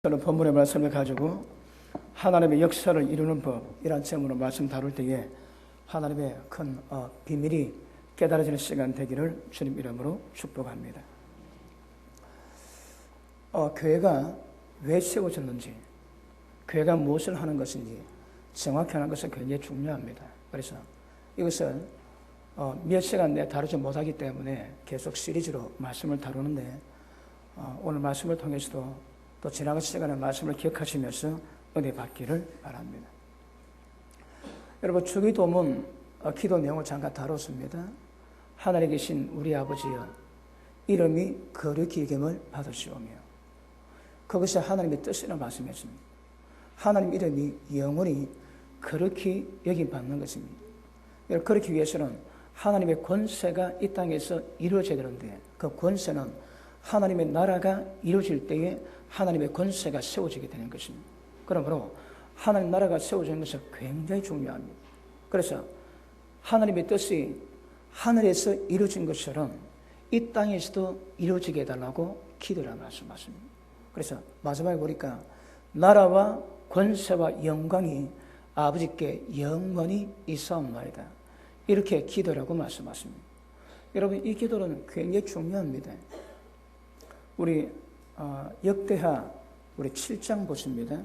저는 본문의 말씀을 가지고 하나님의 역사를 이루는 법이란 제목으로 말씀 다룰 때에 하나님의 큰 비밀이 깨달아지는 시간 되기를 주님 이름으로 축복합니다. 교회가 왜 세워졌는지, 교회가 무엇을 하는 것인지 정확히 하는 것은 굉장히 중요합니다. 그래서 이것을 몇 시간 내에 다루지 못하기 때문에 계속 시리즈로 말씀을 다루는데 오늘 말씀을 통해서도 또 지나간 시간의 말씀을 기억하시면서 은혜 받기를 바랍니다. 여러분, 주기도문 기도 내용을 잠깐 다뤘습니다. 하늘에 계신 우리 아버지여, 이름이 거룩히 여김을 받으시오며, 그것이 하나님의 뜻이라는 말씀이었습니다. 하나님 이름이 영원히 거룩히 여김 받는 것입니다. 그렇기 위해서는 하나님의 권세가 이 땅에서 이루어져야 되는데, 그 권세는 하나님의 나라가 이루어질 때에 하나님의 권세가 세워지게 되는 것입니다. 그러므로 하나님 나라가 세워지는 것은 굉장히 중요합니다. 그래서 하나님의 뜻이 하늘에서 이루어진 것처럼 이 땅에서도 이루어지게 해달라고 기도를 말씀하십니다. 그래서 마지막에 보니까 나라와 권세와 영광이 아버지께 영원히 있사옵나이다, 이렇게 기도라고 말씀하십니다. 여러분, 이 기도는 굉장히 중요합니다. 우리 역대하 우리 7장 보십니다.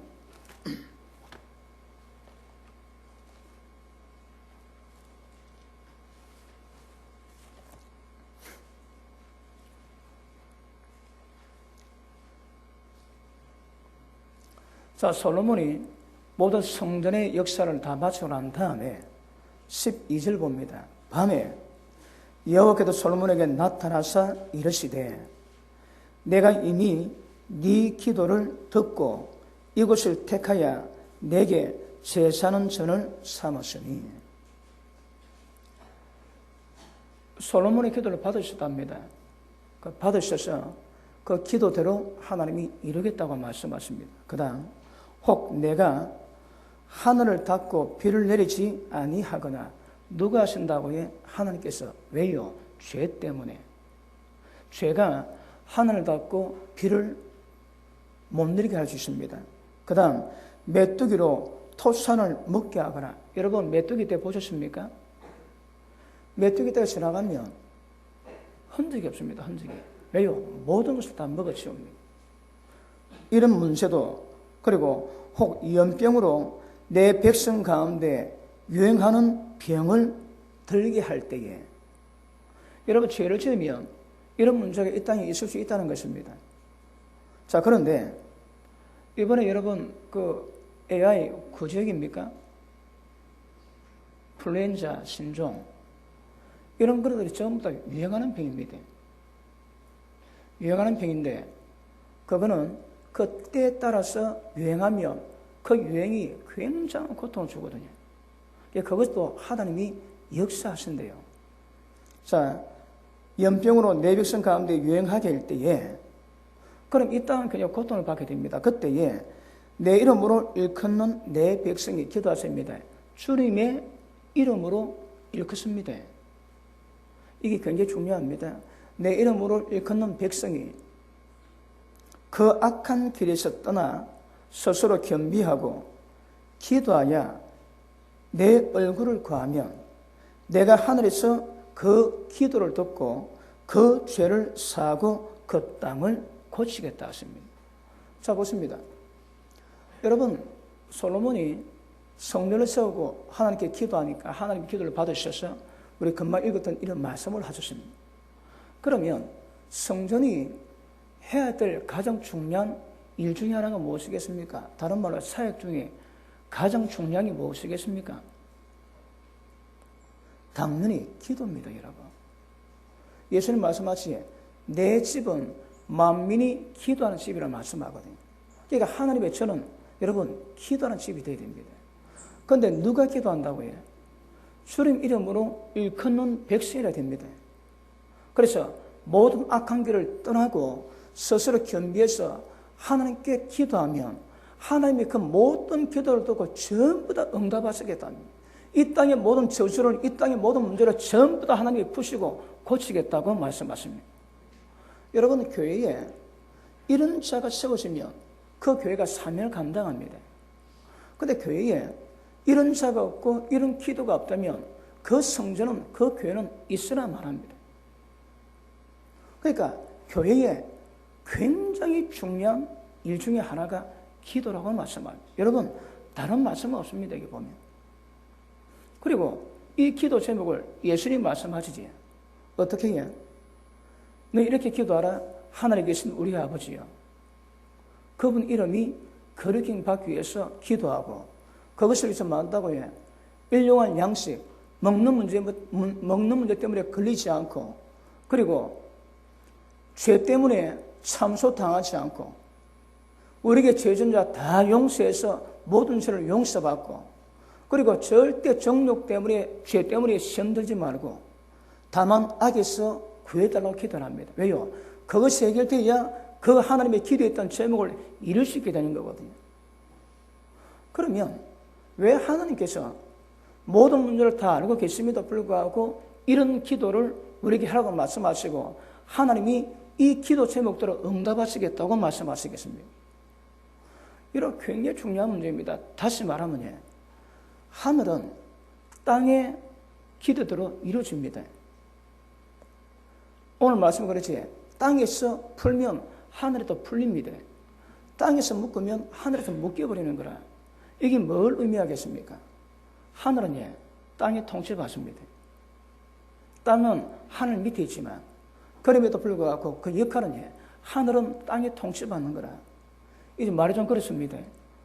자, 솔로몬이 모든 성전의 역사를 다 마치고 난 다음에 12절 봅니다. 밤에 여호와께서 솔로몬에게 나타나사 이르시되, 내가 이미 네 기도를 듣고 이곳을 택하여 내게 제사하는 전을 삼았으니. 솔로몬의 기도를 받으셨답니다. 받으셔서 그 기도대로 하나님이 이루겠다고 말씀하십니다. 그 다음, 혹 내가 하늘을 닫고 비를 내리지 아니하거나. 누가 하신다고 해? 하나님께서. 왜요? 죄 때문에. 죄가 하늘을 닫고 비를 못 내리게 할 수 있습니다. 그 다음, 메뚜기로 토산을 먹게 하거나. 여러분, 메뚜기 때 보셨습니까? 메뚜기 때가 지나가면 흔적이 없습니다. 흔적이. 왜요? 모든 것을 다 먹어치웁니다. 이런 문제도, 그리고 혹 연병으로 내 백성 가운데 유행하는 병을 들게 할 때에, 여러분, 죄를 지으면 이런 문제가 이 땅에 있을 수 있다는 것입니다. 자, 그런데 이번에 여러분 그 AI 구제역입니까? 플루엔자 신종, 이런 것들이 전부 다 유행하는 병입니다. 유행하는 병인데, 그거는 그 때에 따라서 유행하면 그 유행이 굉장한 고통을 주거든요. 그것도 하나님이 역사하신대요. 자, 연병으로 내 백성 가운데 유행하게 할 때에, 그럼 이 땅은 그냥 고통을 받게 됩니다. 그때에 내 이름으로 일컫는 내 백성이 기도하십니다. 주님의 이름으로 일컫습니다. 이게 굉장히 중요합니다. 내 이름으로 일컫는 백성이 그 악한 길에서 떠나 스스로 겸비하고 기도하여 내 얼굴을 구하면 내가 하늘에서 그 기도를 듣고 그 죄를 사하고 그 땅을 고치겠다 하십니다. 자, 보십니다. 여러분, 솔로몬이 성전을 세우고 하나님께 기도하니까 하나님 기도를 받으셔서 우리 금방 읽었던 이런 말씀을 하셨습니다. 그러면 성전이 해야 될 가장 중요한 일 중에 하나가 무엇이겠습니까? 다른 말로 사역 중에 가장 중요한 게 무엇이겠습니까? 당연히 기도입니다, 여러분. 예수님 말씀하시기에 내 집은 만민이 기도하는 집이라고 말씀하거든요. 그러니까 하나님의 저는 여러분 기도하는 집이 되어야 됩니다. 그런데 누가 기도한다고 해요? 주님 이름으로 일컫는 백성이라 됩니다. 그래서 모든 악한 길을 떠나고 스스로 겸비해서 하나님께 기도하면 하나님이 그 모든 기도를 듣고 전부 다 응답하시겠답니다. 이 땅의 모든 저주를, 이 땅의 모든 문제를 전부 다 하나님이 푸시고 고치겠다고 말씀하십니다. 여러분, 교회에 이런 자가 세워지면 그 교회가 사명을 감당합니다. 근데 교회에 이런 자가 없고 이런 기도가 없다면 그 성전은, 그 교회는 있으나 말합니다. 그러니까 교회에 굉장히 중요한 일 중에 하나가 기도라고 말씀합니다. 여러분, 다른 말씀은 없습니다. 여기 보면. 그리고 이 기도 제목을 예수님 말씀하시지. 어떻게 해? 너 이렇게 기도하라. 하늘에 계신 우리 아버지요. 그분 이름이 거룩힘 받기 위해서 기도하고 그것을 위해서 만다고 해. 일용할 양식, 먹는 문제 때문에 걸리지 않고, 그리고 죄 때문에 참소당하지 않고, 우리에게 죄전자 다 용서해서 모든 죄를 용서받고, 그리고 절대 정욕 때문에, 죄 때문에 시험 들지 말고 다만 악에서 구해달라고 기도를 합니다. 왜요? 그것이 해결되어야 그 하나님의 기도했던 제목을 이룰 수 있게 되는 거거든요. 그러면 왜 하나님께서 모든 문제를 다 알고 계심에도 불구하고 이런 기도를 우리에게 하라고 말씀하시고 하나님이 이 기도 제목대로 응답하시겠다고 말씀하시겠습니까? 이런 굉장히 중요한 문제입니다. 다시 말하면 하늘은 땅의 기도대로 이루어집니다. 오늘 말씀 그렇지, 땅에서 풀면 하늘에도 풀립니다. 땅에서 묶으면 하늘에서 묶여버리는 거라. 이게 뭘 의미하겠습니까? 하늘은 땅의 통치받습니다. 땅은 하늘 밑에 있지만 그럼에도 불구하고 그 역할은 하늘은 땅의 통치받는 거라. 이제 말이 좀 그렇습니다.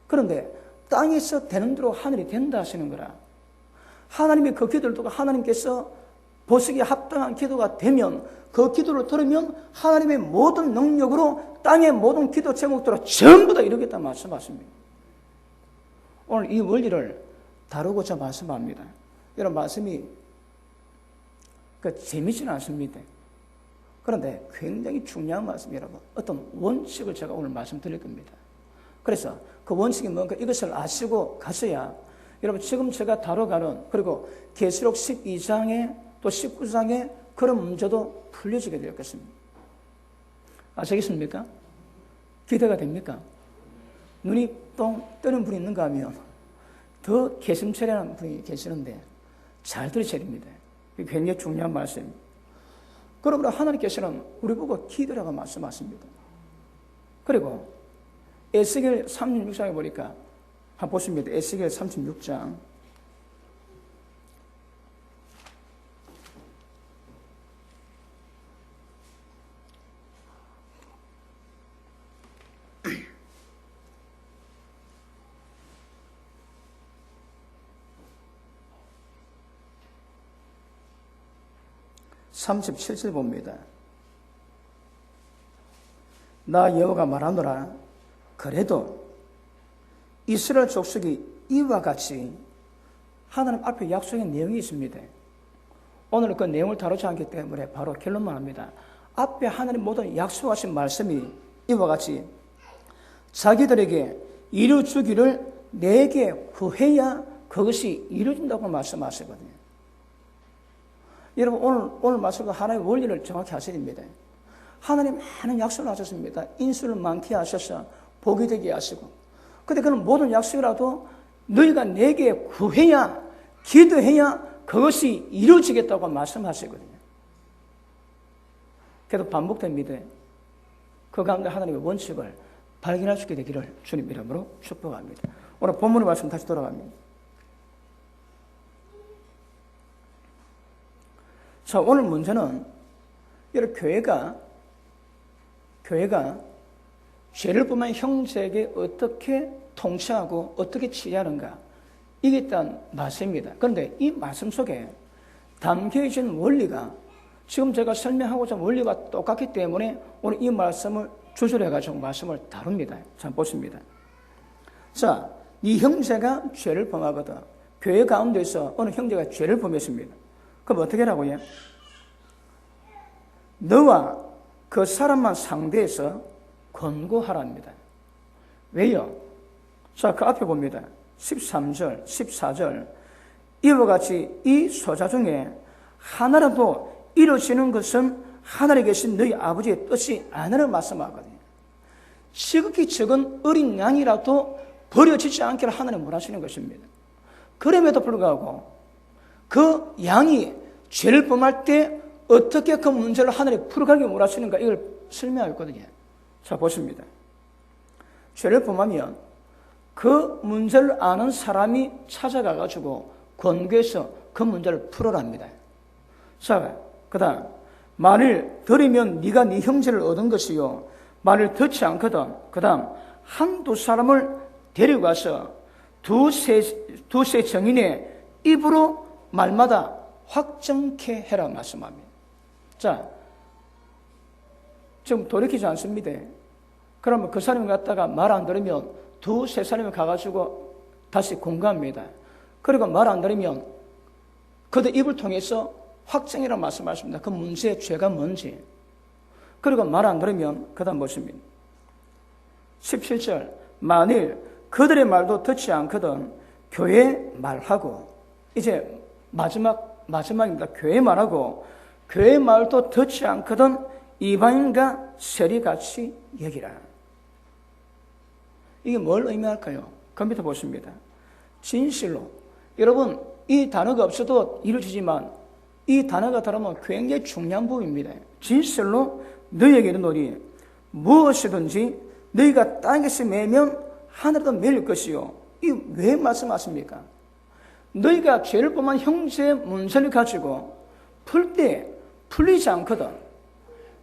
그런데 땅에서 되는 대로 하늘이 된다 하시는 거라. 하나님의 그 기도를 두고 하나님께서 보시기에 합당한 기도가 되면 그 기도를 들으면 하나님의 모든 능력으로 땅의 모든 기도 제목대로 전부 다 이루겠다 말씀하십니다. 오늘 이 원리를 다루고자 말씀합니다. 이런 말씀이 재미지는 않습니다. 그런데 굉장히 중요한 말씀이라고 어떤 원칙을 제가 오늘 말씀드릴 겁니다. 그래서 그 원칙이 뭔가 이것을 아시고 가셔야 여러분 지금 제가 다뤄가는 그리고 계시록 12장에 또 19장에 그런 문제도 풀려지게 될 것입니다. 아시겠습니까? 기대가 됩니까? 눈이 똥 뜨는 분이 있는가 하면 더 개심차려하는 분이 계시는데 잘 들으셔야 됩니다. 굉장히 중요한 말씀입니다. 그러므로 하나님께서는 우리 보고 기도라고 말씀하십니다. 그리고 에스겔 36장에 보니까 한번 보십니다. 에스겔 36장 37절 봅니다. 나 여호와가 말하노라. 그래도 이스라엘 족속이 이와 같이 하나님 앞에 약속의 내용이 있습니다. 오늘 그 내용을 다루지 않기 때문에 바로 결론만 합니다. 앞에 하나님 모든 약속하신 말씀이 이와 같이 자기들에게 이루어주기를 내게 구해야 그것이 이루어진다고 말씀하시거든요. 여러분 오늘 말씀도 하나님의 원리를 정확히 하셔야 됩니다. 하나님 많은 약속을 하셨습니다. 인수를 많게 하셔서 복이 되게 하시고, 근데 그런 모든 약속이라도 너희가 내게 구해야, 기도해야 그것이 이루어지겠다고 말씀하시거든요. 계속 반복됩니다. 그 가운데 하나님의 원칙을 발견할 수 있게 되기를 주님 이름으로 축복합니다. 오늘 본문의 말씀 다시 돌아갑니다. 자, 오늘 문제는 이렇게 교회가 죄를 범한 형제에게 어떻게 통치하고 어떻게 치하는가, 이게 일단 말씀입니다. 그런데 이 말씀 속에 담겨있는 원리가 지금 제가 설명하고자 하는 원리가 똑같기 때문에 오늘 이 말씀을 조절해가지고 말씀을 다룹니다. 자, 보십니다. 자, 이 형제가 죄를 범하거든. 교회 가운데서 어느 형제가 죄를 범했습니다. 그럼 어떻게 하라고요? 너와 그 사람만 상대해서 권고하랍니다. 왜요? 자, 그 앞에 봅니다. 13절, 14절. 이와 같이 이 소자 중에 하나라도 이루어지는 것은 하늘에 계신 너희 아버지의 뜻이 아니라는 말씀하거든요. 지극히 적은 어린 양이라도 버려지지 않기를 하나님 원하시는 것입니다. 그럼에도 불구하고 그 양이 죄를 범할 때 어떻게 그 문제를 하나님 풀어가기 원하시는가, 이걸 설명하고 있거든요. 자, 보십니다. 죄를 범하면 그 문제를 아는 사람이 찾아가가지고 권고해서 그 문제를 풀어랍니다. 자, 그 다음, 만일 들으면 네가 네 형제를 얻은 것이요, 만일 듣지 않거든, 그 다음 한두 사람을 데려가서 두세 정인의 입으로 말마다 확정케 해라 말씀합니다. 자, 지금 돌이키지 않습니다. 그러면 그 사람이 갔다가 말 안 들으면 두세 사람이 가가지고 다시 공감합니다. 그리고 말 안 들으면 그들 입을 통해서 확정이라고 말씀하십니다. 그 문제의 죄가 뭔지. 그리고 말 안 들으면 그 다음 보십니다. 17절, 만일 그들의 말도 듣지 않거든 교회 말하고, 이제 마지막입니다. 교회 말하고, 교회 말도 듣지 않거든 이방인과 세리같이 여기라. 이게 뭘 의미할까요? 컴퓨터 보십니다. 진실로, 여러분 이 단어가 없어도 이루어지지만 이 단어가 들어오면 굉장히 중요한 부분입니다. 진실로 너희에게 이르노니 무엇이든지 너희가 땅에서 매면 하늘에도 매일 것이요. 이 왜 말씀하십니까? 너희가 죄를 범한 형제의 문제를 가지고 풀 때 풀리지 않거든,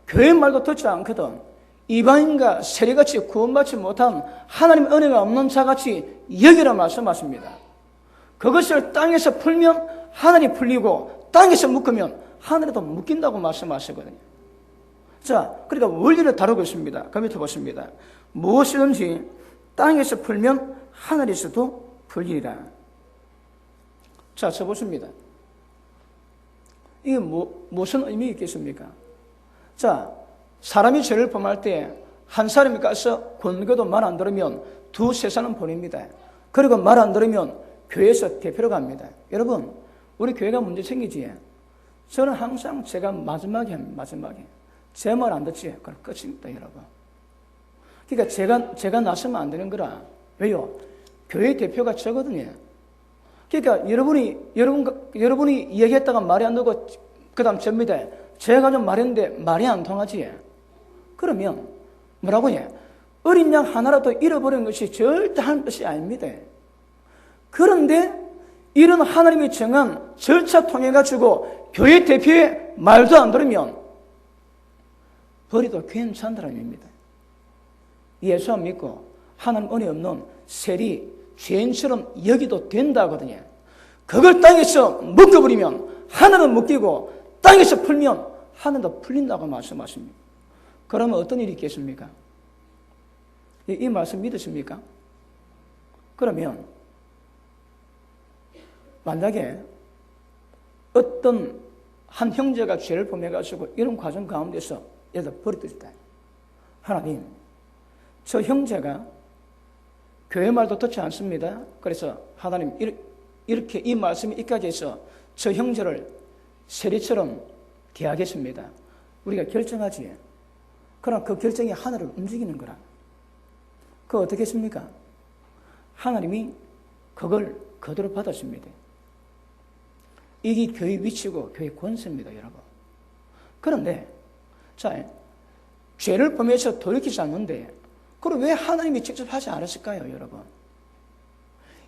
교회 말도 듣지 않거든 이방인과 세리같이 구원받지 못한 하나님의 은혜가 없는 자같이 여기라 말씀하십니다. 그것을 땅에서 풀면 하늘이 풀리고 땅에서 묶으면 하늘에도 묶인다고 말씀하시거든요. 자, 그러니까 원리를 다루고 있습니다. 그 밑에 보십니다. 무엇이든지 땅에서 풀면 하늘에서도 풀리리라. 자, 저 보십니다. 이게 무슨 의미 있겠습니까? 자, 사람이 죄를 범할 때 한 사람이 가서 권고도 말 안 들으면 두세 사람 보냅니다. 그리고 말 안 들으면 교회에서 대표로 갑니다. 여러분, 우리 교회가 문제 생기지? 저는 항상 제가 마지막에 제 말 안 듣지? 그럼 끝입니다, 여러분. 그러니까 제가 나서면 안 되는 거라. 왜요? 교회 대표가 저거든요. 그러니까 여러분이 얘기했다가 말이 안 되고 그 다음 접니다. 제가 좀 말했는데 말이 안 통하지? 그러면 뭐라고 해? 어린 양 하나라도 잃어버린 것이 절대 한 것이 아닙니다. 그런데 이런 하나님이 정한 절차 통해 가지고 교회 대표의 말도 안 들으면 버리도 괜찮다는 의미입니다. 예수 안 믿고 하나님 은혜 없는 세리 죄인처럼 여기도 된다거든요. 그걸 땅에서 묶어버리면 하늘은 묶이고 땅에서 풀면 하늘도 풀린다고 말씀하십니다. 그러면 어떤 일이 있겠습니까? 이 말씀 믿으십니까? 그러면 만약에 어떤 한 형제가 죄를 범해가지고 이런 과정 가운데서 예를 들어 버리듯이다. 하나님, 저 형제가 교회 말도 듣지 않습니다. 그래서 하나님 이렇게 이 말씀이 이까지 해서 저 형제를 세리처럼 대하겠습니다. 우리가 결정하지. 그럼 그 결정이 하늘을 움직이는 거라. 그거 어떻게 했습니까? 하나님이 그걸 그대로 받아줍니다. 이게 교회 위치고 교회 권세입니다, 여러분. 그런데 자, 죄를 범해서 돌이키지 않는데 그럼 왜 하나님이 직접 하지 않았을까요, 여러분?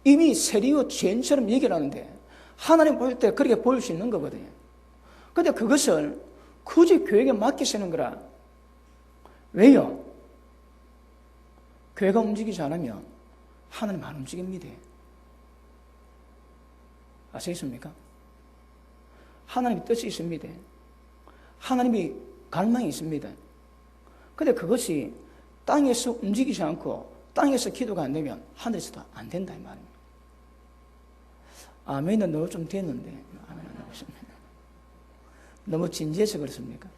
이미 세리와 죄인처럼 얘기를 하는데 하나님 볼 때 그렇게 보일 수 있는 거거든요. 그런데 그것을 굳이 교회에게 맡기시는 거라. 왜요? 교회가 움직이지 않으면 하나님 안 움직입니다. 아시겠습니까? 하나님의 뜻이 있습니다. 하나님이 갈망이 있습니다. 그런데 그것이 땅에서 움직이지 않고 땅에서 기도가 안 되면 하늘에서도 안 된다 이 말입니다. 아멘은 너무 좀 됐는데 아멘은 너무 진지해서 그렇습니까?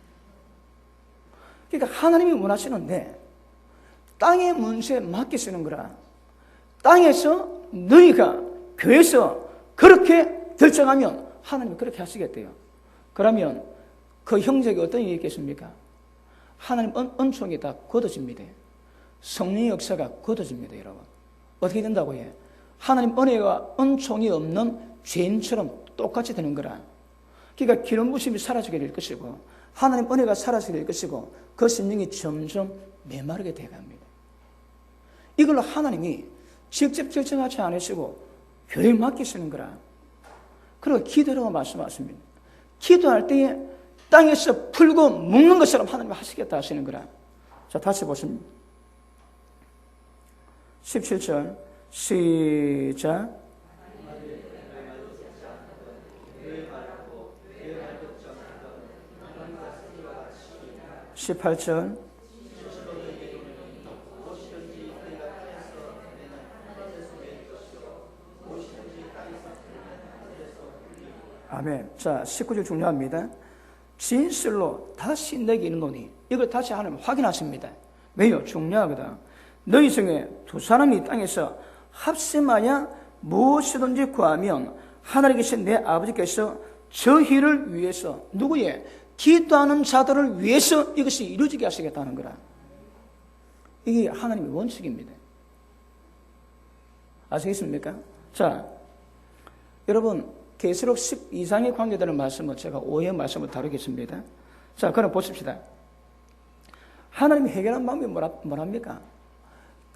그러니까 하나님이 원하시는데 땅의 문제에 맡기시는 거라. 땅에서 너희가 교회에서 그렇게 결정하면 하나님이 그렇게 하시겠대요. 그러면 그 형제에게 어떤 일이 있겠습니까? 하나님 은총이 다 걷어집니다. 성령의 역사가 굳어집니다, 여러분. 어떻게 된다고 해? 하나님 은혜와 은총이 없는 죄인처럼 똑같이 되는 거라. 그러니까 기름 부심이 사라지게 될 것이고 하나님 은혜가 사라지게 될 것이고 그 심령이 점점 메마르게 되어갑니다. 이걸로 하나님이 직접 결정하지 않으시고 교회에 맡기시는 거라. 그리고 기도라고 말씀하십니다. 기도할 때에 땅에서 풀고 묶는 것처럼 하나님이 하시겠다 하시는 거라. 자, 다시 보십니다. 17절 시작. 18절 아멘. 자, 19절 중요합니다. 진실로 다시 내게 이르노니 이걸 다시 하나님 확인하십니다. 왜요? 중요하거든. 너희 중에 두 사람이 땅에서 합심하여 무엇이든지 구하면 하늘에 계신 내 아버지께서 저희를 위해서 누구의? 기도하는 자들을 위해서 이것이 이루어지게 하시겠다는 거라. 이게 하나님의 원칙입니다. 아시겠습니까? 자, 여러분 계시록 12장에 관계되는 말씀은 제가 5의 말씀을 다루겠습니다. 자, 그럼 보십시다. 하나님이 해결한 방법이 뭐랍니까?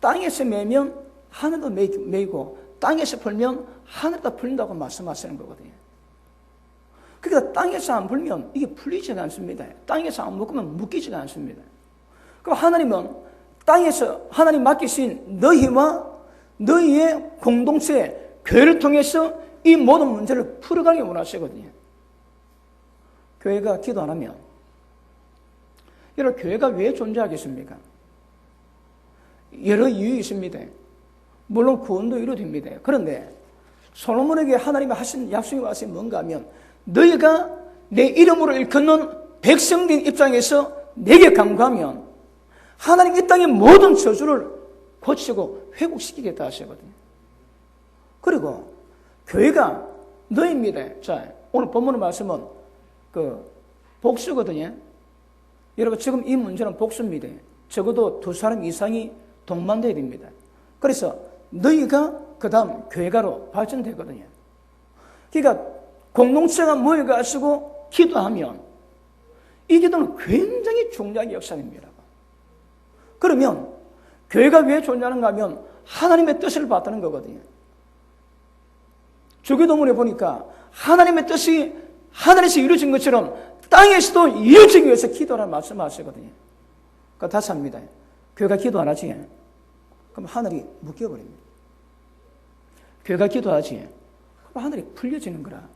땅에서 매면 하늘도 매이고 땅에서 풀면 하늘도 풀린다고 말씀하시는 거거든요. 그러니까 땅에서 안 풀면 이게 풀리지가 않습니다. 땅에서 안 묶으면 묶이지가 않습니다. 그럼 하나님은 땅에서 하나님 맡기신 너희와 너희의 공동체 교회를 통해서 이 모든 문제를 풀어가기 원하시거든요. 교회가 기도 안 하면 여러분 교회가 왜 존재하겠습니까? 여러 이유 있습니다. 물론 구원도 이루어집니다. 그런데 솔로몬에게 하나님이 하신 약속이 와서 뭔가 하면 너희가 내 이름으로 일컫는 백성된 입장에서 내게 간구하면 하나님 이 땅의 모든 저주를 고치고 회복시키겠다 하시거든요. 그리고 교회가 너희입니다. 자, 오늘 본문의 말씀은 복수거든요. 여러분 지금 이 문제는 복수입니다. 적어도 두 사람 이상이 동반돼야 됩니다. 그래서 너희가 그 다음 교회가로 발전되거든요. 그러니까 공동체가 모여가지고 기도하면 이 기도는 굉장히 중요한 역사입니다. 그러면 교회가 왜 존재하는가 하면 하나님의 뜻을 받드는 거거든요. 주기도문에 보니까 하나님의 뜻이 하늘에서 이루어진 것처럼 땅에서도 이루어지기 위해서 기도하라는 말씀을 하시거든요. 그러니까 다시 합니다. 교회가 기도 안 하지? 그럼 하늘이 묶여버립니다. 교회가 기도하지? 그럼 하늘이 풀려지는 거라.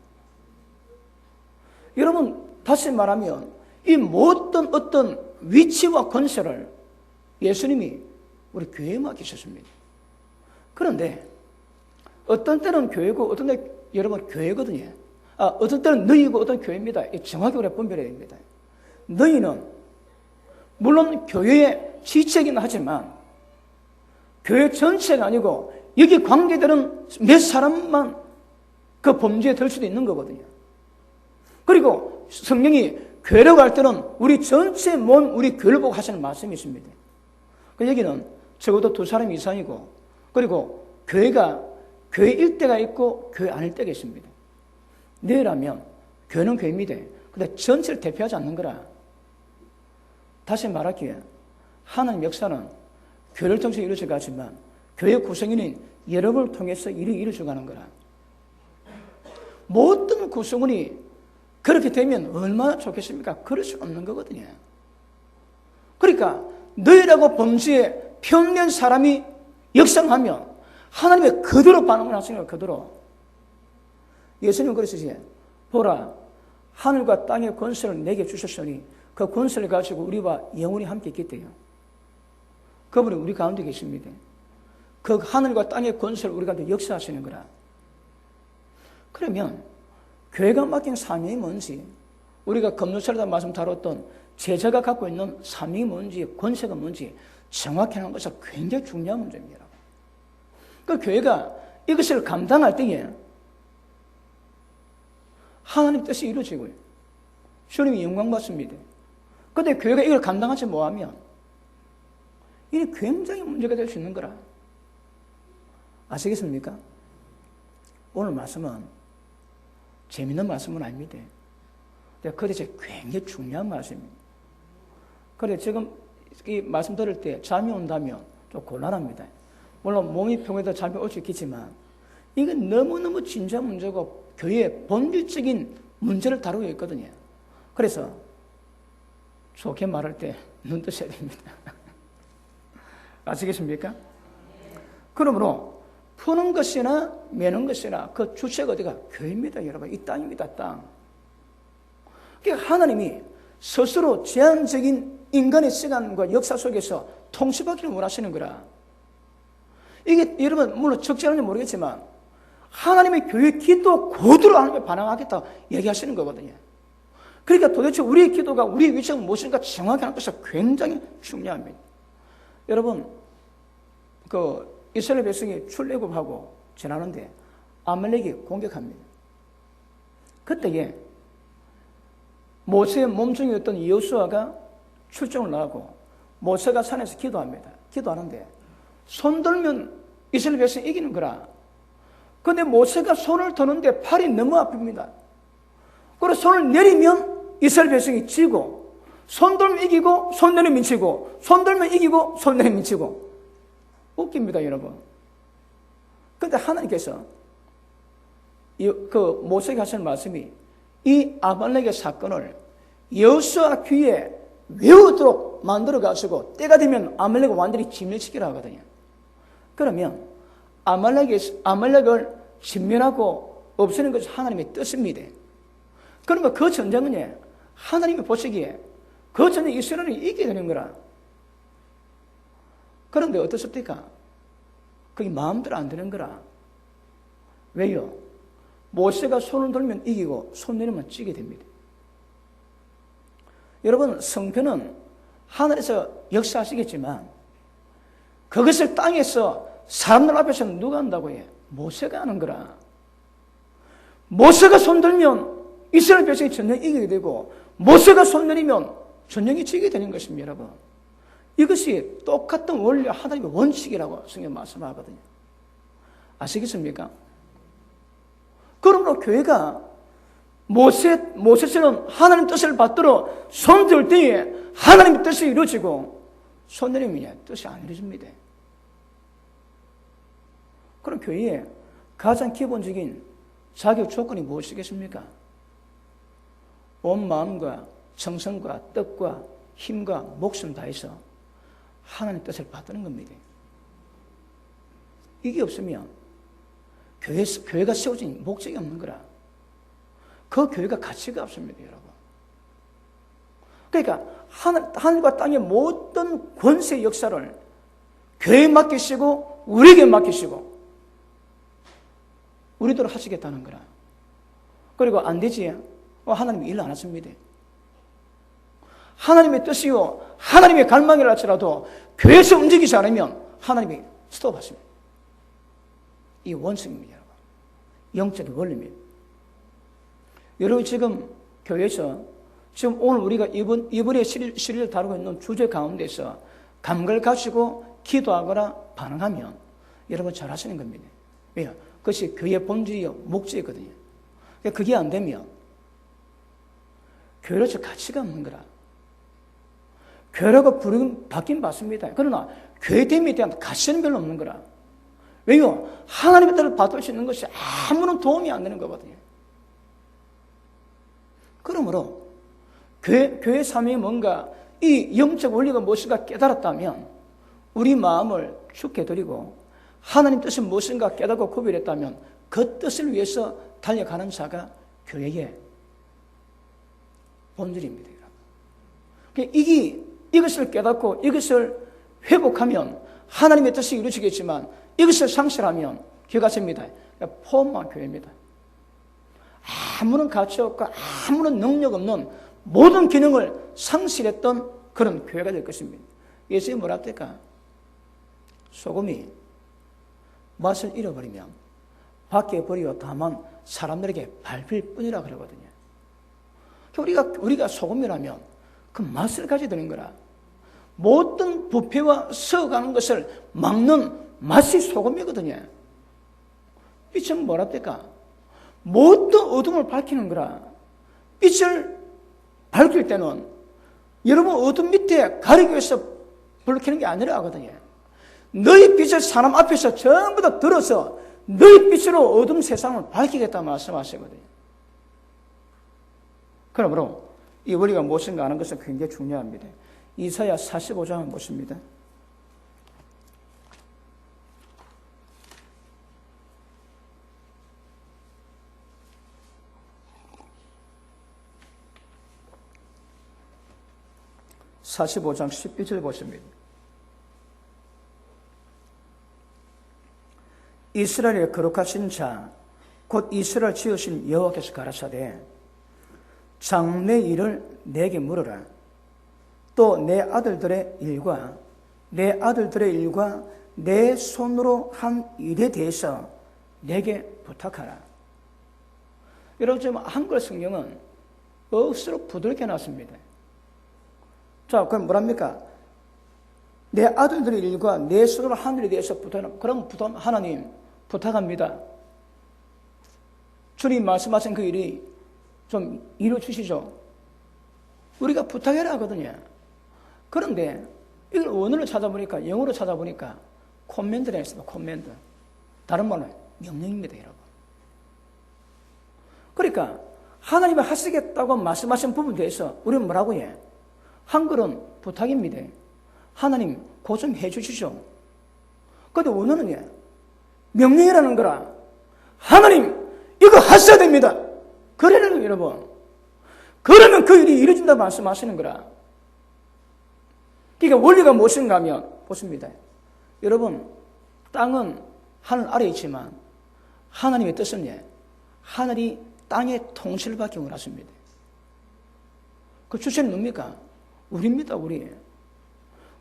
여러분 다시 말하면 이 모든 어떤 위치와 건설을 예수님이 우리 교회에 맡기셨습니다. 그런데 어떤 때는 교회고 어떤 때 여러분 교회거든요. 어떤 때는 너희고 어떤 교회입니다. 정확히 우리가 분별해야 됩니다. 너희는 물론 교회의 지체이긴 하지만 교회 전체가 아니고 여기 관계되는 몇 사람만 그 범죄에 들 수도 있는 거거든요. 그리고 성령이 교회라고 할 때는 우리 전체 몸, 우리 교회를 보고 하시는 말씀이 있습니다. 그 얘기는 적어도 두 사람 이상이고 그리고 교회가 교회 일대가 있고 교회 아닐 때가 있습니다. 너희라면 교회는 교회입니다. 근데 전체를 대표하지 않는 거라. 다시 말할게요. 하나님 역사는 교회를 통해서 이루어져 가지만 교회 구성원인 여러분을 통해서 일이 이루어져 가는 거라. 모든 구성원이 그렇게 되면 얼마나 좋겠습니까? 그럴 수 없는 거거든요. 그러니까 너희라고 범죄에 편된 사람이 역성하면 하나님의 그대로 반응을 하시는 거예요. 그대로. 예수님은 그러시지. 보라, 하늘과 땅의 권세를 내게 주셨으니 그 권세를 가지고 우리와 영원히 함께 있겠대요. 그분이 우리 가운데 계십니다. 그 하늘과 땅의 권세를 우리 가운데 역사하시는 거라. 그러면 교회가 맡긴 사명이 뭔지, 우리가 금요철에도 말씀 다뤘던 제자가 갖고 있는 사명이 뭔지, 권세가 뭔지 정확히 하는 것은 굉장히 중요한 문제입니다. 그 교회가 이것을 감당할 때에 하나님 뜻이 이루어지고요. 주님이 영광 받습니다. 그런데 교회가 이걸 감당하지 못하면 이게 굉장히 문제가 될 수 있는 거라. 아시겠습니까? 오늘 말씀은 재밌는 말씀은 아닙니다. 그래서 굉장히 중요한 말씀입니다. 그래 지금 이 말씀 들을 때 잠이 온다면 좀 곤란합니다. 물론 몸이 평소에도 잠이 올 수 있겠지만 이건 너무너무 진지한 문제고 교회의 본질적인 문제를 다루고 있거든요. 그래서 좋게 말할 때 눈 뜨셔야 됩니다. 아시겠습니까? 그러므로 푸는 것이나 매는 것이나 그 주체가 어디가? 교회입니다, 여러분. 이 땅입니다, 땅. 그러니까 하나님이 스스로 제한적인 인간의 시간과 역사 속에서 통치받기를 원하시는 거라. 이게 여러분 물론 적절한지 모르겠지만 하나님의 교회 기도 고도로 하나님께 반응하겠다고 얘기하시는 거거든요. 그러니까 도대체 우리의 기도가 우리의 위치가 무엇인가 정확히 하는 것이 굉장히 중요합니다. 여러분 그 이스라엘 백성이 출애굽하고 지나는데 아말렉이 공격합니다. 그때에 모세의 몸종이었던 여호수아가 출정을 나가고 모세가 산에서 기도합니다. 기도하는데 손 들면 이스라엘 백성이 이기는 거라. 그런데 모세가 손을 드는데 팔이 너무 아픕니다. 그래서 손을 내리면 이스라엘 백성이 지고 손 들면 이기고 손 내리면 미치고 손 들면 이기고 손 내리면 미치고 웃깁니다, 여러분. 그런데 하나님께서 그 모세가 하시는 말씀이 이 아말렉의 사건을 여호수아 귀에 외우도록 만들어 가지고 때가 되면 아말렉을 완전히 진멸시키라 하거든요. 그러면 아말렉을 진멸하고 없애는 것이 하나님의 뜻입니다. 그러면 그 전쟁은 하나님이 보시기에 그 전쟁 이스라엘이 이기게 되는 거라. 그런데 어떻습니까? 그게 마음대로 안 되는 거라. 왜요? 모세가 손을 들면 이기고 손 내리면 찌게 됩니다. 여러분 성편은 하늘에서 역사하시겠지만 그것을 땅에서 사람들 앞에서 누가 한다고 해? 모세가 하는 거라. 모세가 손 들면 이스라엘 백성이 전쟁 이기게 되고 모세가 손 내리면 전쟁이 지게 되는 것입니다, 여러분. 이것이 똑같은 원리 하나님의 원칙이라고 성경 말씀하거든요. 아시겠습니까? 그러므로 교회가 모세처럼 하나님 뜻을 받들어 손 들 때에 하나님의 뜻이 이루어지고 손 내리면 뜻이 안 이루어집니다. 그럼 교회의 가장 기본적인 자격 조건이 무엇이겠습니까? 온 마음과 정성과 뜻과 힘과 목숨 다해서 하나님의 뜻을 받드는 겁니다. 이게 없으면 교회가 세워진 목적이 없는 거라. 그 교회가 가치가 없습니다, 여러분. 그러니까 하늘과 땅의 모든 권세 역사를 교회에 맡기시고 우리에게 맡기시고 우리대로 하시겠다는 거라. 그리고 안 되지? 하나님이 일 안 하십니다. 하나님의 뜻이요 하나님의 갈망이라 할지라도 교회에서 움직이지 않으면 하나님이 스톱하십니다. 이 원칙입니다, 여러분. 영적인 원리입니다. 여러분 지금 교회에서 지금 오늘 우리가 이번에 시리즈를 다루고 있는 주제 가운데서 감각을 가지고 기도하거나 반응하면 여러분 잘 하시는 겁니다. 왜요? 그것이 교회의 본질이요 목적이거든요. 그게 안 되면 교회로서 가치가 없는 거라. 교회라고 부르긴 받긴 받습니다. 그러나 교회됨에 대한 가치는 별로 없는 거라. 왜요? 하나님의 뜻을 받을 수 있는 것이 아무런 도움이 안 되는 거거든요. 그러므로 교회 사명이 뭔가 이 영적 원리가 무엇인가 깨달았다면 우리 마음을 죽게 드리고 하나님 뜻이 무엇인가 깨닫고 구별했다면 그 뜻을 위해서 달려가는 자가 교회의 본질입니다. 이것을 깨닫고 이것을 회복하면 하나님의 뜻이 이루어지겠지만 이것을 상실하면 교회가 됩니다. 포함한 교회입니다. 아무런 가치 없고 아무런 능력 없는 모든 기능을 상실했던 그런 교회가 될 것입니다. 예수님이 뭐라 할까? 소금이 맛을 잃어버리면 밖에 버리고 다만 사람들에게 밟힐 뿐이라 그러거든요. 우리가 소금이라면 그 맛을 가져야 되는 거라. 모든 부패와 썩어가는 것을 막는 맛이 소금이거든요. 빛은 뭐랍니까? 모든 어둠을 밝히는 거라. 빛을 밝힐 때는 여러분 어둠 밑에 가리기 위해서 불을 켜는 게 아니라 하거든요. 너희 빛을 사람 앞에서 전부 다 들어서 너희 빛으로 어둠 세상을 밝히겠다 말씀하시거든요. 그러므로 이 원리가 무엇인가 하는 것은 굉장히 중요합니다. 이사야 45장을 보십니다. (45장) 12절 보십니다. 이스라엘의 거룩하신 자 곧 이스라엘 지으신 여호와께서 가라사대 장래 일을 내게 물어라. 또 내 아들들의 일과 내 손으로 한 일에 대해서 내게 부탁하라. 여러분 지금 한글 성경은 억수로 부드럽게 놨습니다. 자, 그럼 뭐랍니까? 내 아들들의 일과 내 손으로 한 일에 대해서 부탁하라. 그럼 하나님 부탁합니다. 주님 말씀하신 그 일이 좀 이루어 주시죠. 우리가 부탁해라 하거든요. 그런데 이걸 원어를 찾아보니까, 영어로 찾아보니까 코맨드라 했습니다. 코맨드. 다른 말로 명령입니다, 여러분. 그러니까 하나님이 하시겠다고 말씀하신 부분에 대해서 우리는 뭐라고 해? 한글은 부탁입니다. 하나님 그거 좀 해주시죠. 그런데 원어는 명령이라는 거라. 하나님 이거 하셔야 됩니다. 그래요, 여러분. 그러면 그 일이 이루어진다 말씀하시는 거라. 그러니까 원리가 무엇인가 하면 보십니다. 여러분, 땅은 하늘 아래에 있지만 하나님의 뜻은 하늘이 땅의 통치를 받기 원하십니다. 그 주체는 뭡니까? 우리입니다, 우리.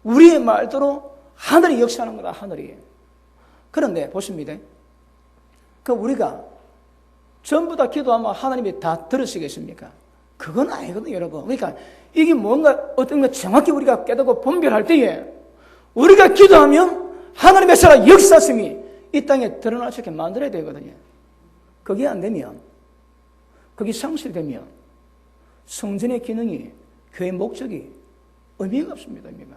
우리의 말대로 하늘이 역사하는 거다, 하늘이. 그런데 보십니다. 그 우리가 전부 다 기도하면 하나님이 다 들으시겠습니까? 그건 아니거든요, 여러분. 그러니까 이게 뭔가 어떤 거 정확히 우리가 깨닫고 분별할 때에 우리가 기도하면 하나님의 살아 역사심이 이 땅에 드러날 수 있게 만들어야 되거든요. 그게 안 되면, 그게 상실되면 성전의 기능이, 교회의 목적이 의미가 없습니다, 의미가.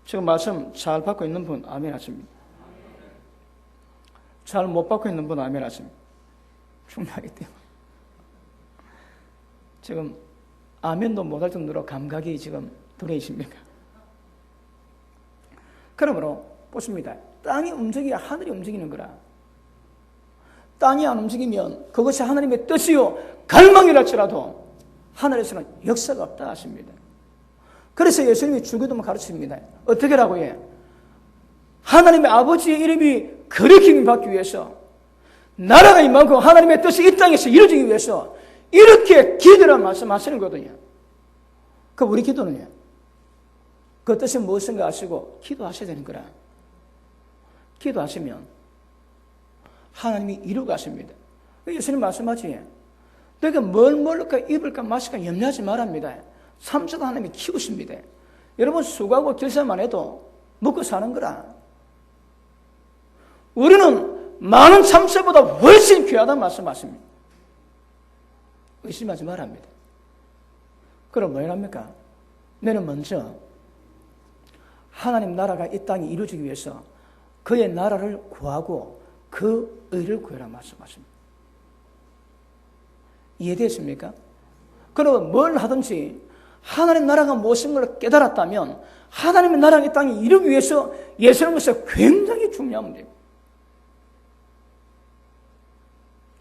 지금 말씀 잘 받고 있는 분 아멘 하십니다. 잘 못 받고 있는 분 아멘 하십니다. 중요하기 때문에. 지금 아멘도 못할 정도로 감각이 지금 들어있습니까? 그러므로 보십니다. 땅이 움직여야 하늘이 움직이는 거라. 땅이 안 움직이면 그것이 하나님의 뜻이요 갈망이랄지라도 하늘에서는 역사가 없다 하십니다. 그래서 예수님이 줄기도문 가르칩니다. 어떻게 라고 해? 하나님의 아버지의 이름이 거룩히 받기 위해서, 나라가 임하고 하나님의 뜻이 이 땅에서 이루어지기 위해서 이렇게 기도라 말씀하시는 거거든요. 그 우리 기도는요, 그 뜻이 무엇인가 아시고 기도하셔야 되는 거라. 기도하시면 하나님이 이루고 하십니다. 예수님 말씀하지, 너희가 뭘 먹을까 입을까 마실까 염려하지 말랍니다. 삼자도 하나님이 키우십니다. 여러분 수고하고 길살만 해도 먹고 사는 거라. 우리는 많은 참새보다 훨씬 귀하다는 말씀하십니다. 의심하지 말랍니다. 그럼 뭐 해랍니까? 너는 먼저 하나님 나라가 이 땅에 이루어지기 위해서 그의 나라를 구하고 그 의를 구해라 말씀하십니다. 이해되십니까? 그러면 뭘 하든지 하나님 나라가 무엇인 걸 깨달았다면 하나님의 나라가 이 땅에 이루기 위해서 예수라는 것은 굉장히 중요한 문제입니다.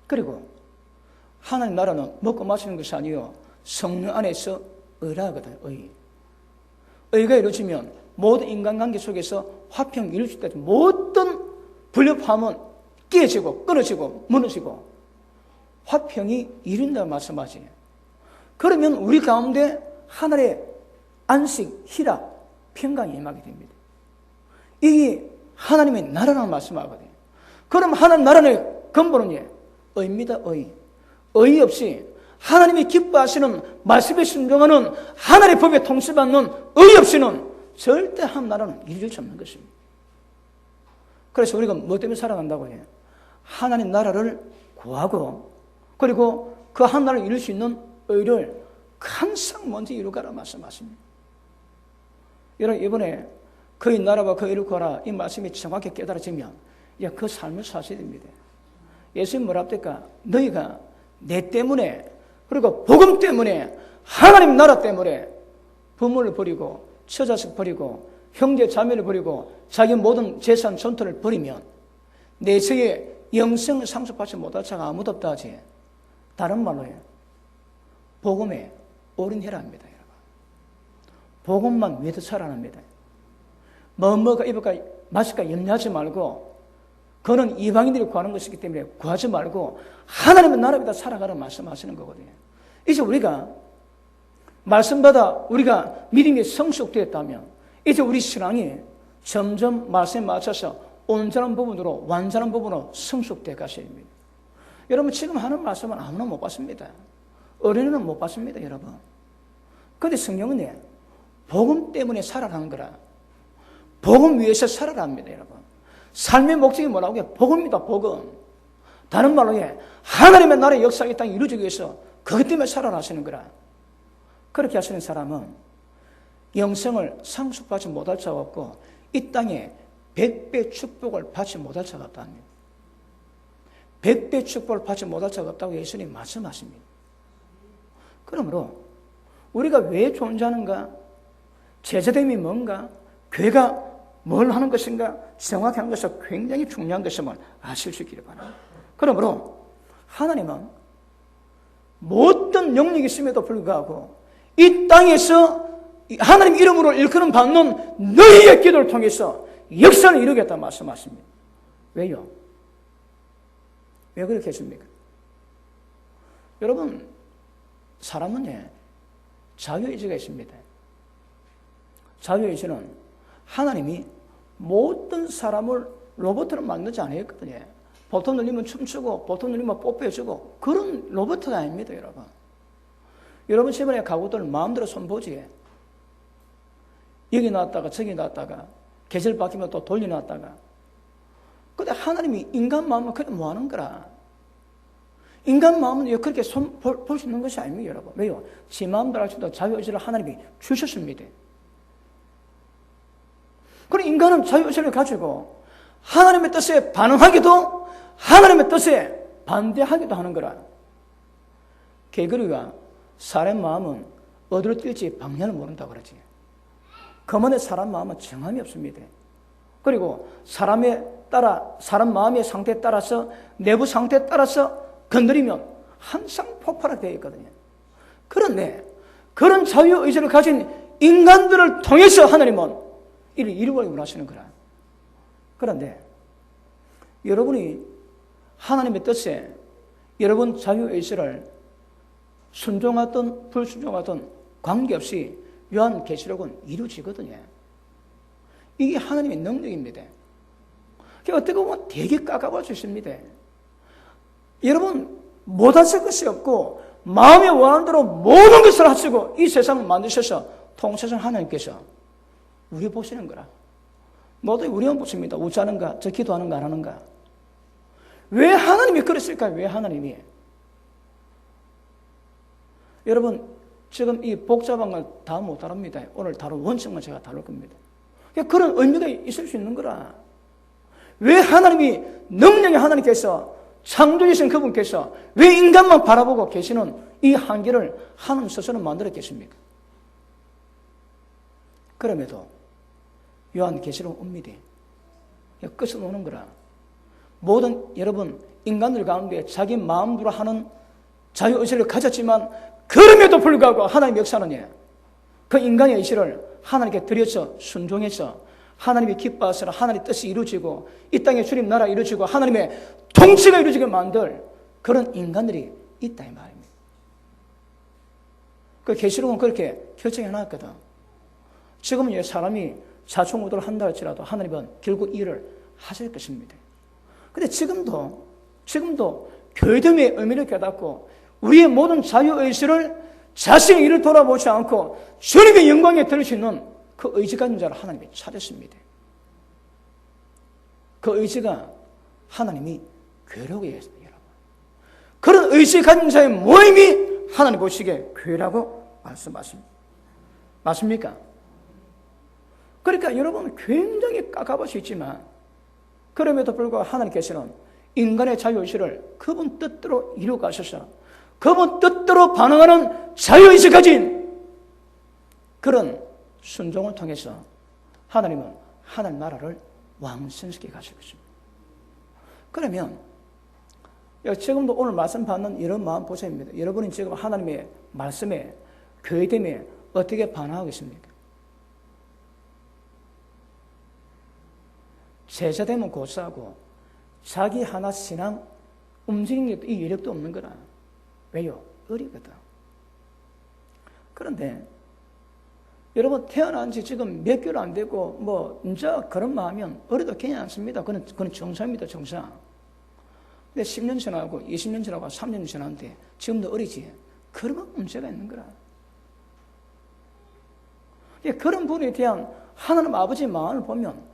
그리고 하나님 나라는 먹고 마시는 것이 아니요 성령 안에서 의라거든요. 의. 의가 이루어지면 모든 인간관계 속에서 화평이 이루어질 때 모든 불협화음은 깨지고 끊어지고 무너지고 화평이 이룬다고 말씀하지. 그러면 우리 가운데 하늘의 안식, 희락, 평강이 임하게 됩니다. 이게 하나님의 나라라는 말씀하거든요. 그럼 하나님 나라의 근본은 의입니다. 의. 의 없이 하나님이 기뻐하시는 말씀에 순종하는 하나님의 법에 통치받는 의 없이는 절대 한 나라는 이룰 수 없는 것입니다. 그래서 우리가 뭐 때문에 살아간다고 해요? 하나님 나라를 구하고 그리고 그 한 나라를 이룰 수 있는 의를 항상 먼저 이루가라 말씀하십니다. 여러분 이번에 그의 나라와 그 의를 구하라 이 말씀이 정확히 깨달아지면 그 삶을 사셔야 됩니다. 예수님 뭐라 합니까? 너희가 내 때문에 그리고 복음 때문에 하나님 나라 때문에 부모를 버리고 처자식 버리고 형제 자매를 버리고 자기 모든 재산 전토를 버리면 내 세에 영생 상속받지 못할 자가 아무도 없다 하지. 다른 말로 해요. 복음에 올인해라 합니다. 여러분. 복음만 위해서 살아납니다. 뭐가 입을까 마실까 염려하지 말고 그는 이방인들이 구하는 것이기 때문에 구하지 말고 하나님의 나라 위에다 살아가라 말씀하시는 거거든요. 이제 우리가 말씀받아 우리가 믿음이 성숙되었다면 이제 우리 신앙이 점점 말씀에 맞춰서 온전한 부분으로 완전한 부분으로 성숙되어 가셔야 합니다. 여러분 지금 하는 말씀은 아무나 못 받습니다. 어린이는 못 받습니다. 여러분. 그런데 성령은 복음 때문에 살아가는 거라. 복음 위해서 살아갑니다. 여러분. 삶의 목적이 뭐라고 해요? 복음입니다. 복음. 다른 말로 하나님의 나라의 역사가 이 땅에 이루어지기 위해서 그것 때문에 살아나시는 거라. 그렇게 하시는 사람은 영생을 상속받지 못할 자가 없고 이 땅에 100배 축복을 받지 못할 자가 없다 합니다. 100배 축복을 받지 못할 자가 없다고 예수님이 말씀하십니다. 그러므로 우리가 왜 존재하는가? 제자됨이 뭔가? 교회가 뭘 하는 것인가? 정확히 하는 것이 굉장히 중요한 것임을 아실 수 있기를 바랍니다. 그러므로 하나님은 모든 영역이 있음에도 불구하고 이 땅에서 하나님 이름으로 일컬음 받는 너희의 기도를 통해서 역사를 이루겠다 말씀하십니다. 왜요? 왜 그렇게 했습니까? 여러분, 사람은 자유의지가 있습니다. 자유의지는 하나님이 모든 사람을 로봇으로 만들지 않았거든요. 버튼 누르면 춤추고 버튼 누르면 뽀뽀해주고 그런 로봇가 아닙니다. 여러분. 여러분 주변에 가구들 마음대로 손보지. 여기 놨다가 저기 놨다가 계절 바뀌면 또 돌려놨다가. 근데 하나님이 인간 마음을 그렇게 뭐하는 거라. 인간 마음은 그렇게 볼 수 있는 것이 아닙니다. 여러분. 왜요? 지 마음대로 할 수 있는 자유의지를 하나님이 주셨습니다. 그럼 인간은 자유의지를 가지고 하나님의 뜻에 반응하기도 하나님의 뜻에 반대하기도 하는 거라. 개구리가 사람 마음은 어디로 뛸지 방향을 모른다고 그러지. 그만의 사람 마음은 정함이 없습니다. 그리고 사람 마음의 상태에 따라서 내부 상태에 따라서 건드리면 항상 폭발하게 되어 있거든요. 그런데 그런 자유의지를 가진 인간들을 통해서 하나님은 이를 이루려고 원하시는 거라. 그런데 여러분이 하나님의 뜻에 여러분 자유의지를 순종하든 불순종하든 관계없이 요한계시록은 이루어지거든요. 이게 하나님의 능력입니다. 어떻게 보면 되게 까까워 주십니다. 여러분 못하실 것이 없고 마음에 원하는 대로 모든 것을 하시고 이 세상을 만드셔서 통치하신 하나님께서 우리 보시는 거라. 모두 우리만 보십니다. 우짜하는가? 저 기도하는가? 안 하는가? 왜 하나님이 그랬을까요? 왜 하나님이? 여러분 지금 이 복잡한 걸 다 못 다룹니다. 오늘 다룰 원칙만 제가 다룰 겁니다. 그런 의미가 있을 수 있는 거라. 왜 하나님이 능력의 하나님께서 창조주신 그분께서 왜 인간만 바라보고 계시는 이 한계를 하나님 스스로 만들었겠습니까? 그럼에도 요한계시록 옵니다. 끝은 오는 거라. 모든 여러분 인간들 가운데 자기 마음대로 하는 자유의지를 가졌지만 그럼에도 불구하고 하나님의 역사는 그 인간의 의지를 하나님께 드려서 순종해서 하나님이 기뻐하시는 하나님의 뜻이 이루어지고 이 땅에 주님 나라 이루어지고 하나님의 통치가 이루어지게 만들 그런 인간들이 있다 이 말입니다. 그 계시록은 그렇게 결정해 놨거든. 지금은 사람이 자충우돌을 한다 할지라도 하나님은 결국 일을 하실 것입니다. 근데 지금도 교회됨의 의미를 깨닫고 우리의 모든 자유의지를 자신의 일을 돌아보지 않고 주님의 영광에 드릴 수 있는 그 의지 가진 자를 하나님이 찾으십니다. 그 의지가 하나님이 교회라고 얘기했습니다. 여러분. 그런 의지 가진 자의 모임이 하나님 보시기에 교회라고 말씀하십니다. 맞습니까? 그러니까 여러분 굉장히 깝깝할 수 있지만 그럼에도 불구하고 하나님께서는 인간의 자유의지를 그분 뜻대로 이루어가셔서 그분 뜻대로 반응하는 자유의지 가진 그런 순종을 통해서 하나님은 하나님 나라를 왕성시켜 가시고 있습니다. 그러면 지금도 오늘 말씀 받는 이런 마음 보세요입니다. 여러분이 지금 하나님의 말씀에 교회됨에 어떻게 반응하고 있습니까? 제자되면 고사하고 자기 하나 신앙 움직이는 게 이 여력도 없는 거라. 왜요? 어리거든. 그런데 여러분 태어난 지 지금 몇 개월 안 되고 뭐 이제 그런 마음이면 어려도 괜찮습니다. 그건 정상입니다. 정상. 근데 10년 지나고 20년 지나고 3년 지났는데 지금도 어리지. 그러면 문제가 있는 거라. 그런 분에 대한 하나님 아버지의 마음을 보면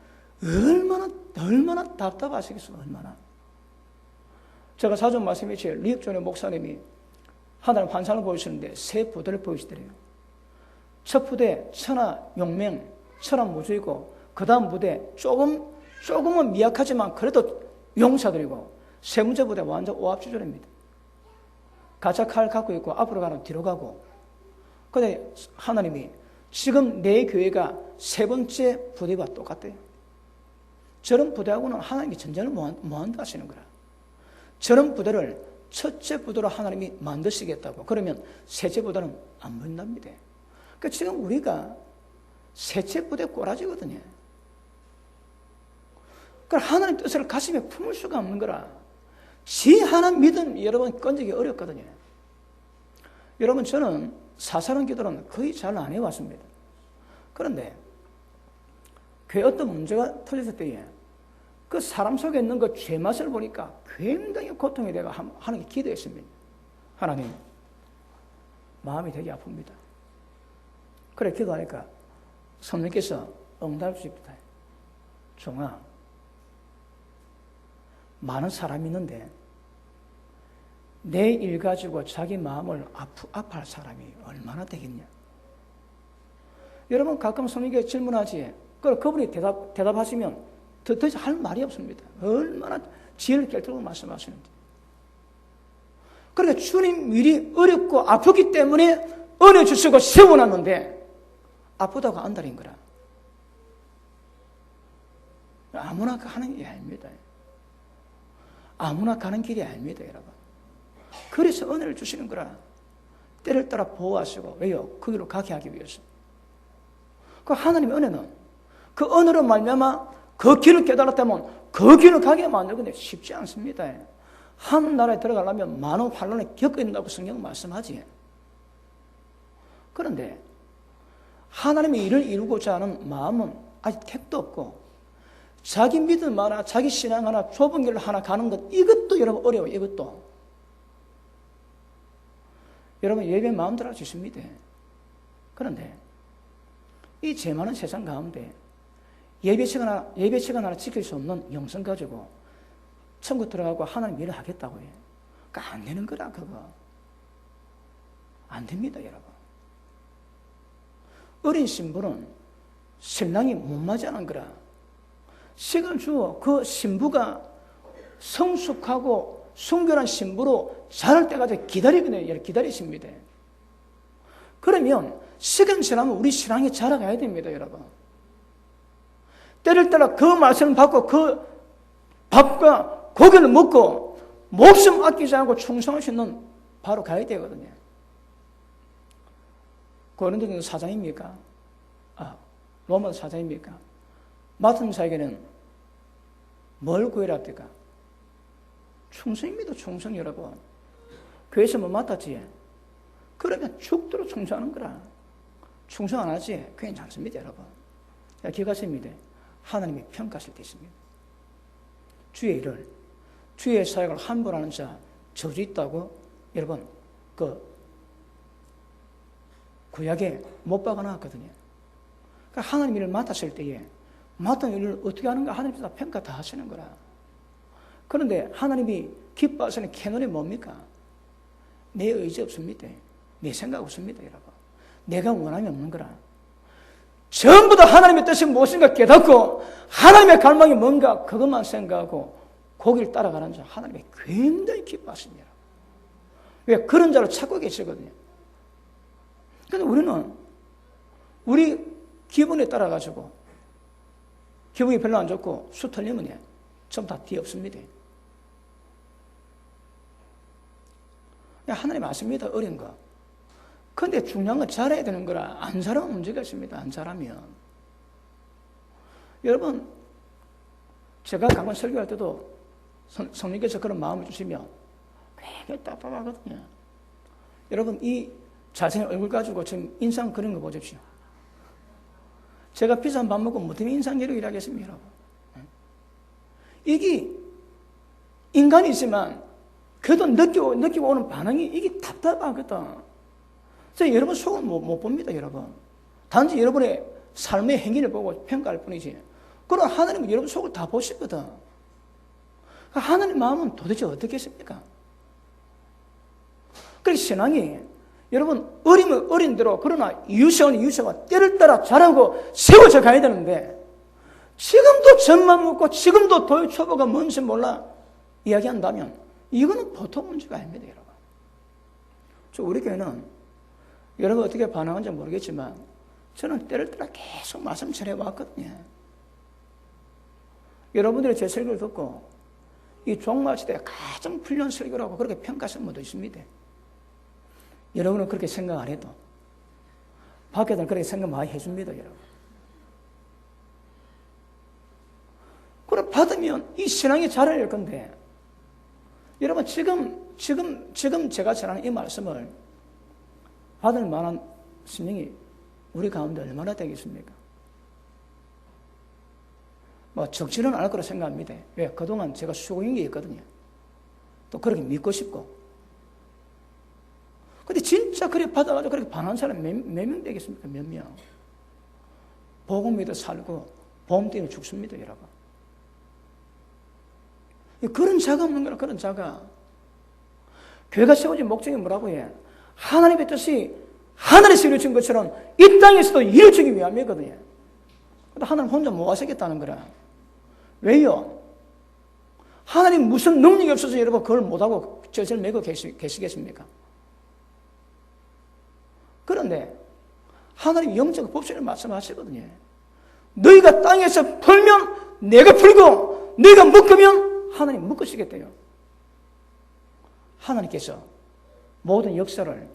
얼마나 답답하시겠어요. 얼마나. 제가 자주 말씀했죠. 리익존의 목사님이 하나님 환상을 보여주시는데 세 부대를 보여주더래요. 첫 부대 천하용맹, 천하무주이고 그 다음 부대 조금은 미약하지만 그래도 용사들이고 세 번째 부대 완전 오합지졸입니다. 가짜 칼 갖고 있고 앞으로 가는 뒤로 가고. 근데 하나님이 지금 내 교회가 세 번째 부대와 똑같대요. 저런 부대하고는 하나님이 전쟁을 못 한다 하시는 거라. 저런 부대를 첫째 부대로 하나님이 만드시겠다고. 그러면 셋째 부대는 안 보인답니다. 그러니까 지금 우리가 셋째 부대 꼬라지거든요. 그러니까 하나님 뜻을 가슴에 품을 수가 없는 거라. 지 하나 믿음 여러분 건지기 어렵거든요. 여러분 저는 사사로운 기도는 거의 잘 안 해왔습니다. 그런데 교회 어떤 문제가 터졌을 때에 그 사람 속에 있는 그 죄맛을 보니까 굉장히 고통이 되고 하나님께 기도했습니다. 하나님 마음이 되게 아픕니다. 그래 기도하니까 성령께서 응답해 주십니다. 종아, 많은 사람이 있는데 내 일 가지고 자기 마음을 아파할 사람이 얼마나 되겠냐. 여러분 가끔 성령께 질문하지. 그분이 대답하시면 더 이상 할 말이 없습니다. 얼마나 지혜를 깨뜨리고 말씀하시는지. 그러니까 주님 일이 어렵고 아프기 때문에 은혜 주시고 세워놨는데 아프다고 안달인 거라. 아무나 가는 길이 아닙니다. 아무나 가는 길이 아닙니다, 여러분. 그래서 은혜를 주시는 거라. 때를 따라 보호하시고. 왜요? 그 길로 가게 하기 위해서. 그 하나님의 은혜는 그 은혜로 말미암아 그 길을 깨달았다면 그 길을 가게 만들건데 쉽지 않습니다. 한 나라에 들어가려면 많은 환난을 겪어야 된다고 성경 말씀하지. 그런데 하나님의 일을 이루고자 하는 마음은 아직 택도 없고 자기 믿음 하나, 자기 신앙 하나, 좁은 길을 하나 가는 것 이것도 여러분 어려워요. 이것도. 여러분 예배 마음대로 할 수 있습니다. 그런데 이 죄 많은 세상 가운데 예배 시간 하나 지킬 수 없는 영성 가지고 천국 들어가고 하나님 일을 하겠다고 해요. 그러니까 안 되는 거라 그거. 안 됩니다 여러분. 어린 신부는 신랑이 못 맞이하는 거라. 시간 주어 그 신부가 성숙하고 순결한 신부로 자랄 때까지 기다리거든요. 기다리십니다. 그러면 시간 지나면 우리 신앙이 자라가야 됩니다 여러분. 때를 따라 그 말씀을 받고 그 밥과 고기를 먹고 목숨 아끼지 않고 충성할 수 있는 바로 가야 되거든요. 고린도전서 4장입니까? 로마서 4장입니까? 맡은 자에게는 뭘 구해라 합니까? 충성입니다. 충성 여러분. 교회에서 뭐 맡았지? 그러면 죽도록 충성하는 거라. 충성 안 하지? 괜찮습니다 여러분. 기억하십니다. 하나님이 평가하실 때 있습니다. 주의 일을, 주의 사역을 함부로 하는 자 저주 있다고 여러분 구약에 못 박아놨거든요. 그러니까 하나님 일을 맡았을 때에 맡은 일을 어떻게 하는가 하나님께서 평가 다 하시는 거라. 그런데 하나님이 기뻐하시는 캐논이 뭡니까? 내 의지 없습니다. 내 생각 없습니다, 여러분. 내가 원함이 없는 거라. 전부 다 하나님의 뜻이 무엇인가 깨닫고 하나님의 갈망이 뭔가 그것만 생각하고 거기를 따라가는 자 하나님이 굉장히 기뻐하십니다. 왜? 그런 자를 찾고 계시거든요. 그런데 우리는 우리 기분에 따라가지고 기분이 별로 안 좋고 수 틀리면 전부 다 뒤에 없습니다. 하나님 아십니다. 어린 거. 근데 중요한 건 잘해야 되는 거라. 안 잘하면 문제가 있습니다. 안 잘하면. 여러분, 제가 강원 설교할 때도 성령께서 그런 마음을 주시면 굉장히 답답하거든요. 여러분, 이 자신의 얼굴 가지고 지금 인상 그런 거 보십시오. 제가 비싼 밥 먹고 뭐 때문에 인상 기록을 하겠습니까, 여러분? 이게 인간이지만 그래도 느끼고 오는 반응이 이게 답답하거든. 그래서 여러분 속은 못 봅니다, 여러분. 단지 여러분의 삶의 행위를 보고 평가할 뿐이지. 그럼 하나님은 여러분 속을 다 보시거든. 하나님 마음은 도대체 어떻겠습니까? 그래서 신앙이 여러분 어리면 어린 대로 그러나 이웃세와 때를 따라 자라고 세워져 가야 되는데 지금도 젖만 먹고 지금도 도의 초보가 뭔지 몰라 이야기한다면 이거는 보통 문제가 아닙니다, 여러분. 우리 교회는 여러분 어떻게 반응하는지 모르겠지만 저는 때를 따라 계속 말씀 전해왔거든요. 여러분들이 제 설교를 듣고 이 종말 시대에 가장 훌륭한 설교라고 그렇게 평가하시는 분도 있습니다. 여러분은 그렇게 생각 안 해도 밖에서는 그렇게 생각 많이 해줍니다, 여러분. 그걸 받으면 이 신앙이 자랄 건데 여러분 지금 제가 전하는 이 말씀을 받을 만한 심령이 우리 가운데 얼마나 되겠습니까? 뭐 적지는 않을 거라 생각합니다. 왜? 그동안 제가 수고한 게 있거든요. 또 그렇게 믿고 싶고. 근데 진짜 그렇게 받아가지고 그렇게 반한 사람이 몇 명 되겠습니까? 몇 명. 복음 믿어 살고 보험 때문에 죽습니다, 여러분. 그런 자가 없는 거라, 그런 자가. 교회가 세워진 목적이 뭐라고 해? 하나님의 뜻이 하늘에서 이루어진 것처럼 이 땅에서도 이루어지기 위함이거든요. 근데 하나님 혼자 못 하시겠다는 거라. 왜요? 하나님 무슨 능력이 없어서 여러분 그걸 못하고 젖을 메고 계시겠습니까? 그런데 하나님 영적 법칙을 말씀하시거든요. 너희가 땅에서 풀면 내가 풀고 너희가 묶으면 하나님 묶으시겠대요. 하나님께서 모든 역사를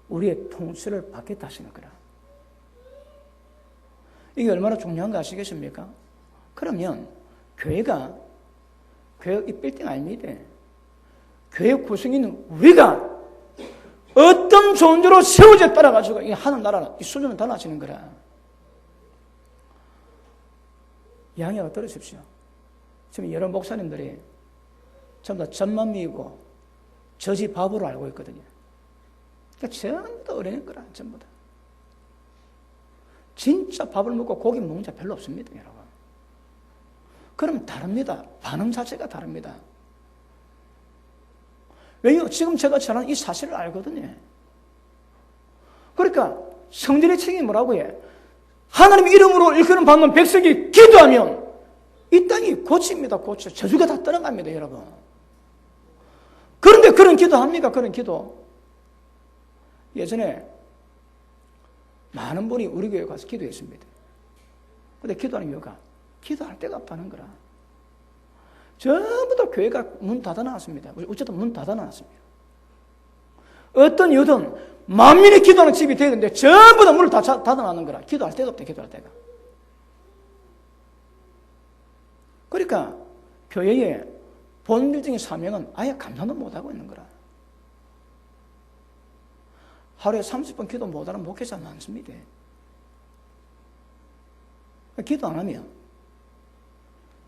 우리의 통치를 받겠다 하시는 거라. 이게 얼마나 중요한 거 아시겠습니까? 그러면 교회가 이 빌딩 아닙니다. 교회 구성에 있는 우리가 어떤 존재로 세워져 따라가지고 이 하는 나라는 이 수준을 달라지는 거라. 양해가 들으십시오. 지금 여러 목사님들이 전부 다 젖만 미고 젖이 밥으로 알고 있거든요. 그러니까 전부 다 어린애 거라, 전부 다. 진짜 밥을 먹고 고기 먹는 자 별로 없습니다, 여러분. 그럼 다릅니다. 반응 자체가 다릅니다. 왜요? 지금 제가 전하는 이 사실을 알거든요. 그러니까 성전의 책임이 뭐라고 해? 하나님의 이름으로 일컫는 받는 백성이 기도하면 이 땅이 고칩니다. 고쳐. 저주가 다 떠나갑니다, 여러분. 그런데 그런 기도합니까? 그런 기도. 예전에 많은 분이 우리 교회에 가서 기도했습니다. 근데 기도하는 이유가 기도할 데가 없다는 거라. 전부 다 교회가 문 닫아놨습니다. 어쨌든 문 닫아놨습니다. 어떤 이유든 만민이 기도하는 집이 되는데 전부 다 문을 닫아놨는 거라. 기도할 데가 없대, 기도할 데가. 그러니까 교회의 본질적인 사명은 아예 감당도 못하고 있는 거라. 하루에 30분 기도 못하는 목회자 많습니다. 기도 안 하면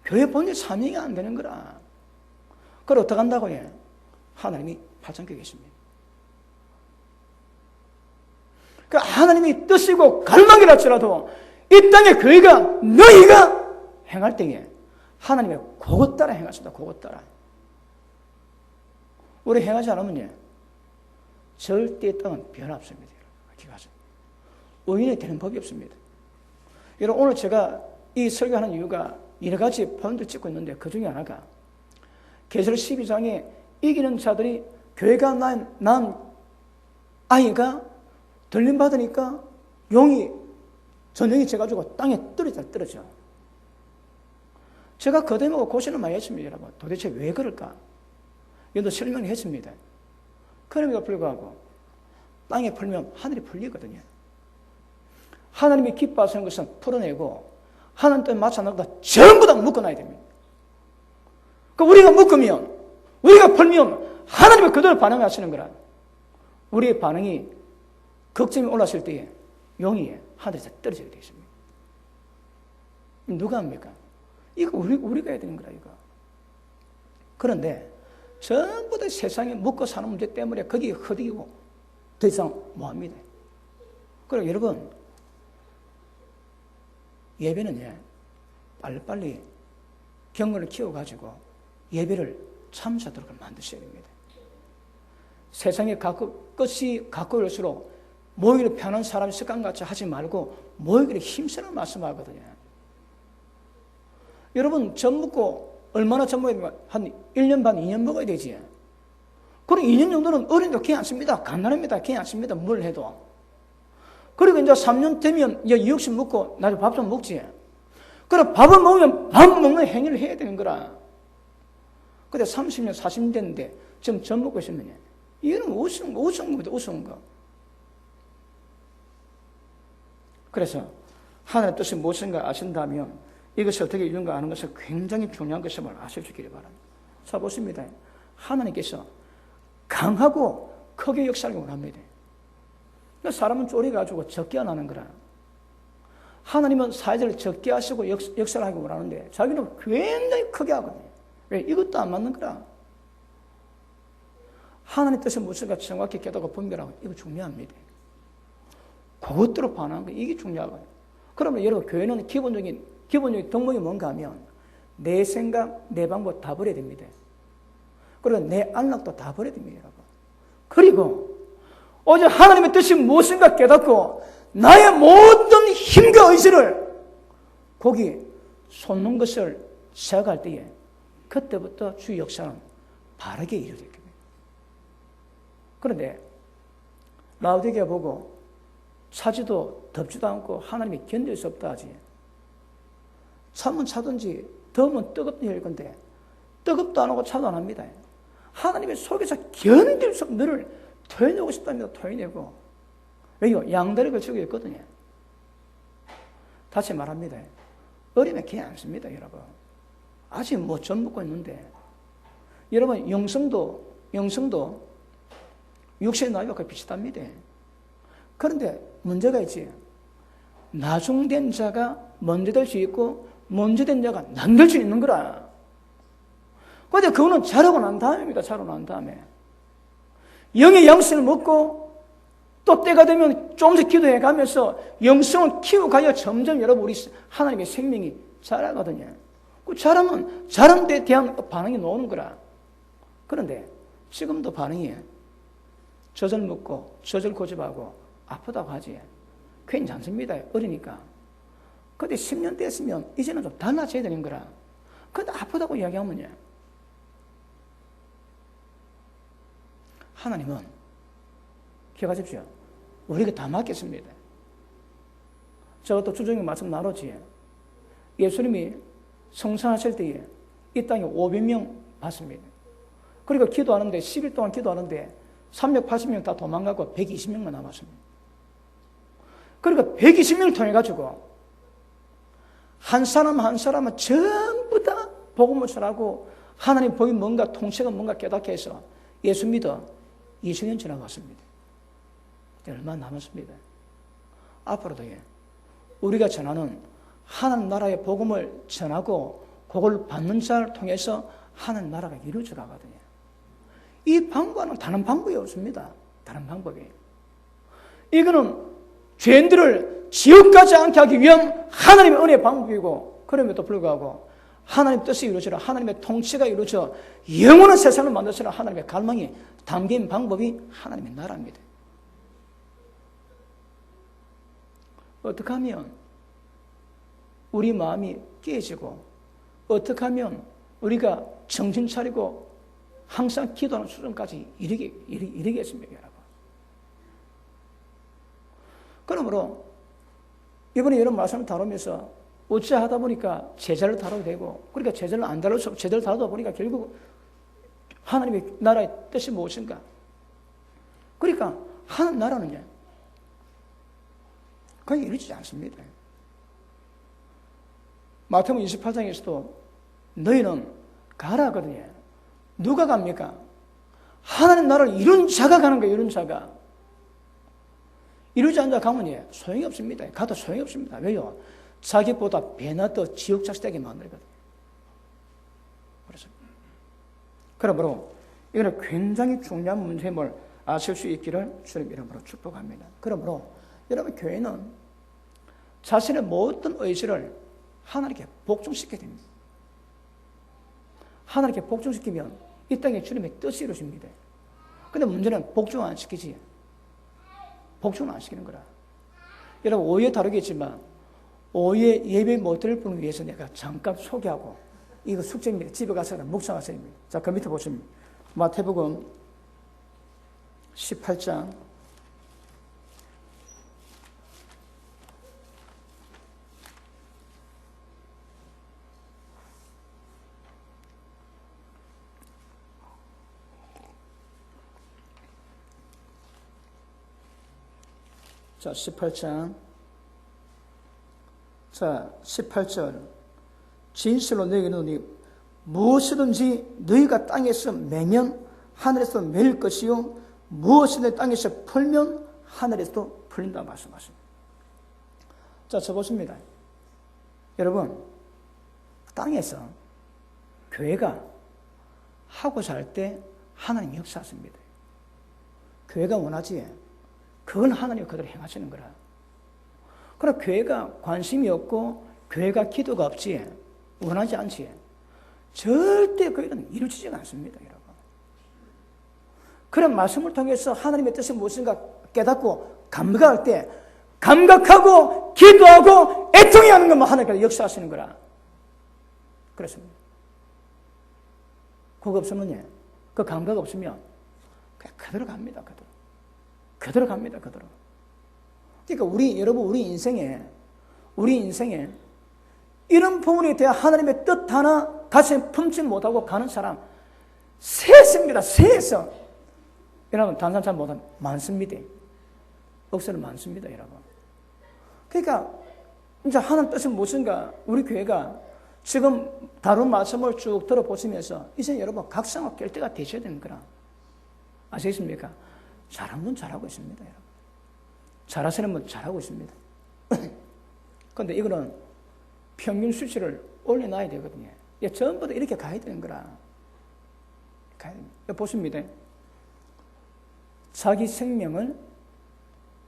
교회 본질 사명이 안 되는 거라. 그걸 어떻게 한다고 해? 하나님이 발전해 계십니다. 그 하나님이 뜻이고 갈망이랄지라도 이 땅에 그이가 너희가 행할 때에 하나님의 그것 따라 행하십니다. 그것 따라. 우리 행하지 않으면 절대 이 땅은 변함없습니다. 의인이 되는 법이 없습니다. 여러분, 오늘 제가 이 설교하는 이유가 여러 가지 포인트를 찍고 있는데 그 중에 하나가 계시록 12장에 이기는 자들이 교회가 낳은 아이가 들림받으니까 용이 전쟁이 져가지고 땅에 떨어져. 제가 그 대목을 고민을 많이 했습니다. 여러분. 도대체 왜 그럴까? 이것도 설명을 했습니다. 그럼에도 불구하고 땅에 풀면 하늘이 풀리거든요. 하나님이 기뻐하시는 것은 풀어내고 하나님 때문에 맞지 않는 것도 전부 다 묶어놔야 됩니다. 그러니까 우리가 묶으면, 우리가 풀면 하나님이 그대로 반응하시는 거라. 우리의 반응이 걱정이 올랐을 때에 용이 하늘에서 떨어지게 되어 있습니다. 누가 합니까? 이거 우리가 해야 되는 거라, 이거. 그런데 전부 다 세상에 묶어 사는 문제 때문에 거기에 허덕이고 더 이상 못합니다. 그리고 여러분, 예배는 빨리빨리 경건을 키워가지고 예배를 참사도록 만드셔야 됩니다. 세상에 끝이 가까이 올수록 모이기를 편한 사람이 습관같이 하지 말고 모이기를 힘쓰는 말씀하거든요. 여러분, 젖 먹고 얼마나 젖 먹어야 됩니까? 한 1년 반, 2년 먹어야 되지. 그럼 2년 정도는 어린도 괜찮습니다. 간단합니다. 괜찮습니다. 뭘 해도. 그리고 이제 3년 되면 이제 육식 먹고 나중에 밥 좀 먹지. 그럼 밥을 먹으면 밥 먹는 행위를 해야 되는 거라. 근데 30년, 40년 됐는데 지금 젖 먹고 있으면 이거는 우스운 거. 그래서 하나님의 뜻이 무엇인가 아신다면 이것이 어떻게 이루는가 아는 것은 굉장히 중요한 것임을 아실 수 있기를 바랍니다. 자, 보십니다. 하나님께서 강하고 크게 역사하기 원합니다. 사람은 쪼리가지고 적게 안 하는 거라. 하나님은 사회자를 적게 하시고 역사를 하기 원하는데 자기는 굉장히 크게 하거든요. 왜? 이것도 안 맞는 거라. 하나님의 뜻이 무엇인가 정확히 깨닫고 분별하고 이거 중요합니다. 그것대로 반하는 거 이게 중요하거든요. 그러면 여러분, 교회는 기본적인 덕목이 뭔가 하면 내 생각, 내 방법 다 버려야 됩니다. 그리고 내 안락도 다 버려야 됩니다. 여러분. 그리고 오직 하나님의 뜻이 무엇인가 깨닫고 나의 모든 힘과 의지를 거기 쏟는 것을 시작할 때에 그때부터 주의 역사는 바르게 이루어질 겁니다. 그런데 라오디게아 보고 차지도 덥지도 않고 하나님이 견딜 수 없다 하지. 차면 차든지 더우면 뜨겁든지 할 건데 뜨겁도 안 하고 차도 안 합니다. 하나님의 속에서 견딜 수 없는 너를 토해내고 싶답니다. 토해내고. 왜요? 양다리 걸치고 있거든요. 다시 말합니다. 어리면 괜찮습니다, 여러분. 아직 뭐 전 먹고 있는데. 여러분, 영성도 육신의 나이와 거의 비슷합니다. 그런데 문제가 있지. 나중된 자가 먼저 될 수 있고 먼저 된 자가 남될 수 있는 거라. 그런데 그거는 자라고 난 다음입니다. 자라고 난 다음에. 영의 양식을 먹고 또 때가 되면 조금씩 기도해 가면서 영성을 키워가야 점점 여러분 우리 하나님의 생명이 자라거든요. 그 자라면 자란 데 대한 반응이 나오는 거라. 그런데 지금도 반응이 젖을 먹고 젖을 고집하고 아프다고 하지. 괜찮습니다. 어리니까. 근데 10년 됐으면 이제는 좀 달라져야 되는 거라. 근데 아프다고 이야기하면요. 하나님은 기억하십시오. 우리에게 다 맡겼습니다. 제가 또 주중에 말씀 나눴지. 예수님이 성산하실 때에 이 땅에 500명 봤습니다. 그리고 기도하는데 10일 동안 기도하는데 380명 다 도망가고 120명만 남았습니다. 그러니까 120명을 통해 가지고 한 사람 한 사람은 전부 다 복음을 전하고 하나님 복이 뭔가 통치가 뭔가 깨닫게 해서 예수 믿어 20년 지나갔습니다. 얼마 남았습니다. 앞으로도 우리가 전하는 하나님 나라의 복음을 전하고 그걸 받는 자를 통해서 하나님 나라가 이루어져 가거든요. 이 방법은 다른 방법이 없습니다. 다른 방법이. 이거는 죄인들을 지옥 가지 않게 하기 위한 하나님의 은혜의 방법이고, 그럼에도 불구하고 하나님의 뜻이 이루어지라, 하나님의 통치가 이루어져 영원한 세상을 만드시라 하나님의 갈망이 담긴 방법이 하나님의 나라입니다. 어떻게 하면 우리 마음이 깨지고, 어떻게 하면 우리가 정신 차리고 항상 기도하는 수준까지 이르겠습니까, 여러분? 그러므로 이번에 이런 말씀을 다루면서 어찌하다 보니까 제자를 다루게 되고, 그러니까 제자를 안 다루서 제자를 다루다 보니까 결국 하나님의 나라의 뜻이 무엇인가? 그러니까 하나님 나라는요, 그냥 이루어지지 않습니다. 마태복음 28장에서도 너희는 가라 하거든요. 누가 갑니까? 하나님 나라를 이룬 자가 가는 거예요. 이룬 자가. 이루지 않는 자 가면 소용이 없습니다. 가도 소용이 없습니다. 왜요? 자기보다 배나 더 지옥 자식되게 만들거든요. 그래서 그러므로 이거는 굉장히 중요한 문제임을 아실 수 있기를 주님 이름으로 축복합니다. 그러므로 여러분, 교회는 자신의 모든 의지를 하나님께 복종시켜야 됩니다. 하나님께 복종시키면 이 땅에 주님의 뜻이 이루어집니다. 근데 문제는 복종 안 시키지. 복종을 안 시키는 거라. 여러분, 오후에 다루겠지만 오후에 예배 못 드릴 분을 위해서 내가 잠깐 소개하고, 이거 숙제입니다. 집에 가서 묵상하세요. 자, 그 밑에 보시면 마태복음 18장 18장 18절 진실로 너희에게 이르노니 무엇이든지 너희가 땅에서 매면 하늘에서 매일 것이요 무엇이든지 땅에서 풀면 하늘에서도 풀린다 말씀하십니다. 자, 저 보십니다. 여러분, 땅에서 교회가 하고자 할 때 하나님이 역사하십니다. 교회가 원하지, 그건 하나님이 그대로 행하시는 거라. 그러나 교회가 관심이 없고 교회가 기도가 없지, 원하지 않지, 절대 교회는 이루어지지가 않습니다, 여러분. 그런 말씀을 통해서 하나님의 뜻이 무엇인가 깨닫고 감각할 때, 감각하고 기도하고 애통해 하는 것만 하나님께서 역사하시는 거라. 그렇습니다. 그거 없으면, 그 감각 없으면 그냥 그대로 갑니다, 그대로. 그대로 갑니다, 그대로. 그러니까 여러분, 우리 인생에 이런 부분에 대해 하나님의 뜻 하나 가슴에 품지 못하고 가는 사람 세습니다, 세서. 여러분, 다른 사람 잘 못하면 많습니다. 억수는 많습니다, 여러분. 그러니까 이제 하나님 뜻은 무엇인가, 우리 교회가 지금 다룬 말씀을 쭉 들어보시면서 이제 여러분 각성을 깰 때가 되셔야 되는 거라. 아시겠습니까? 잘하는 분 잘하고 있습니다, 여러분. 잘하시는 분 잘하고 있습니다. 그런데 이거는 평균 수치를 올려놔야 되거든요. 전부 다 이렇게 가야 되는 거라. 가야 됩니다. 보십니다. 자기 생명을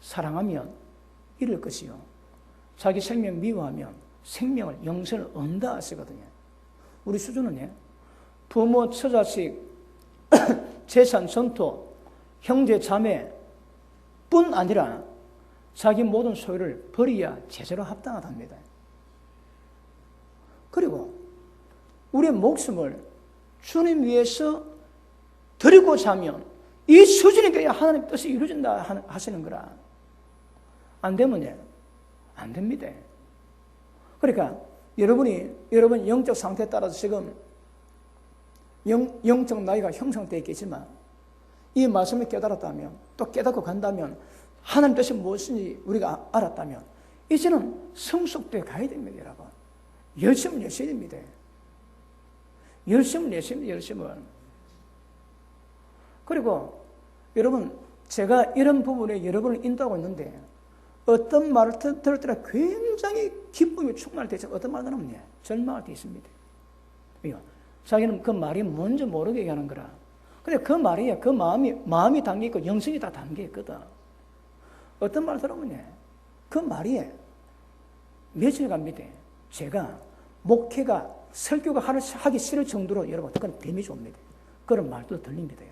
사랑하면 잃을 것이요, 자기 생명 미워하면 생명을 영생을 얻는다 하시거든요. 우리 수준은 부모, 처자식, 재산, 전토, 형제, 자매 뿐 아니라 자기 모든 소유를 버려야 제대로 합당하답니다. 그리고 우리의 목숨을 주님 위해서 드리고자 하면 이 수준이 돼야 하나님 뜻이 이루어진다 하시는 거라. 안 되면 안 됩니다. 그러니까 여러분 영적 상태에 따라서 지금 영적 나이가 형성되어 있겠지만, 이 말씀을 깨달았다면, 또 깨닫고 간다면, 하나님 뜻이 무엇인지 우리가 알았다면 이제는 성숙되어 가야 됩니다, 여러분. 열심을 내셔야 됩니다. 열심을 내십니다, 열심을. 그리고 여러분, 제가 이런 부분에 여러분을 인도하고 있는데 어떤 말을 들을 때는 굉장히 기쁨이 충만되죠. 어떤 말을 하면 절망할 때 있습니다. 왜요? 자기는 그 말이 뭔지 모르게 얘기하는 거라. 근데 그 말이, 그 마음이 담겨있고 영성이 다 담겨있거든. 어떤 말 들으면 그 말이 며칠갑니다. 제가 목회가 설교가 하기 싫을 정도로 여러분 그건 데미지 옵니다. 그런 말도 들립니다,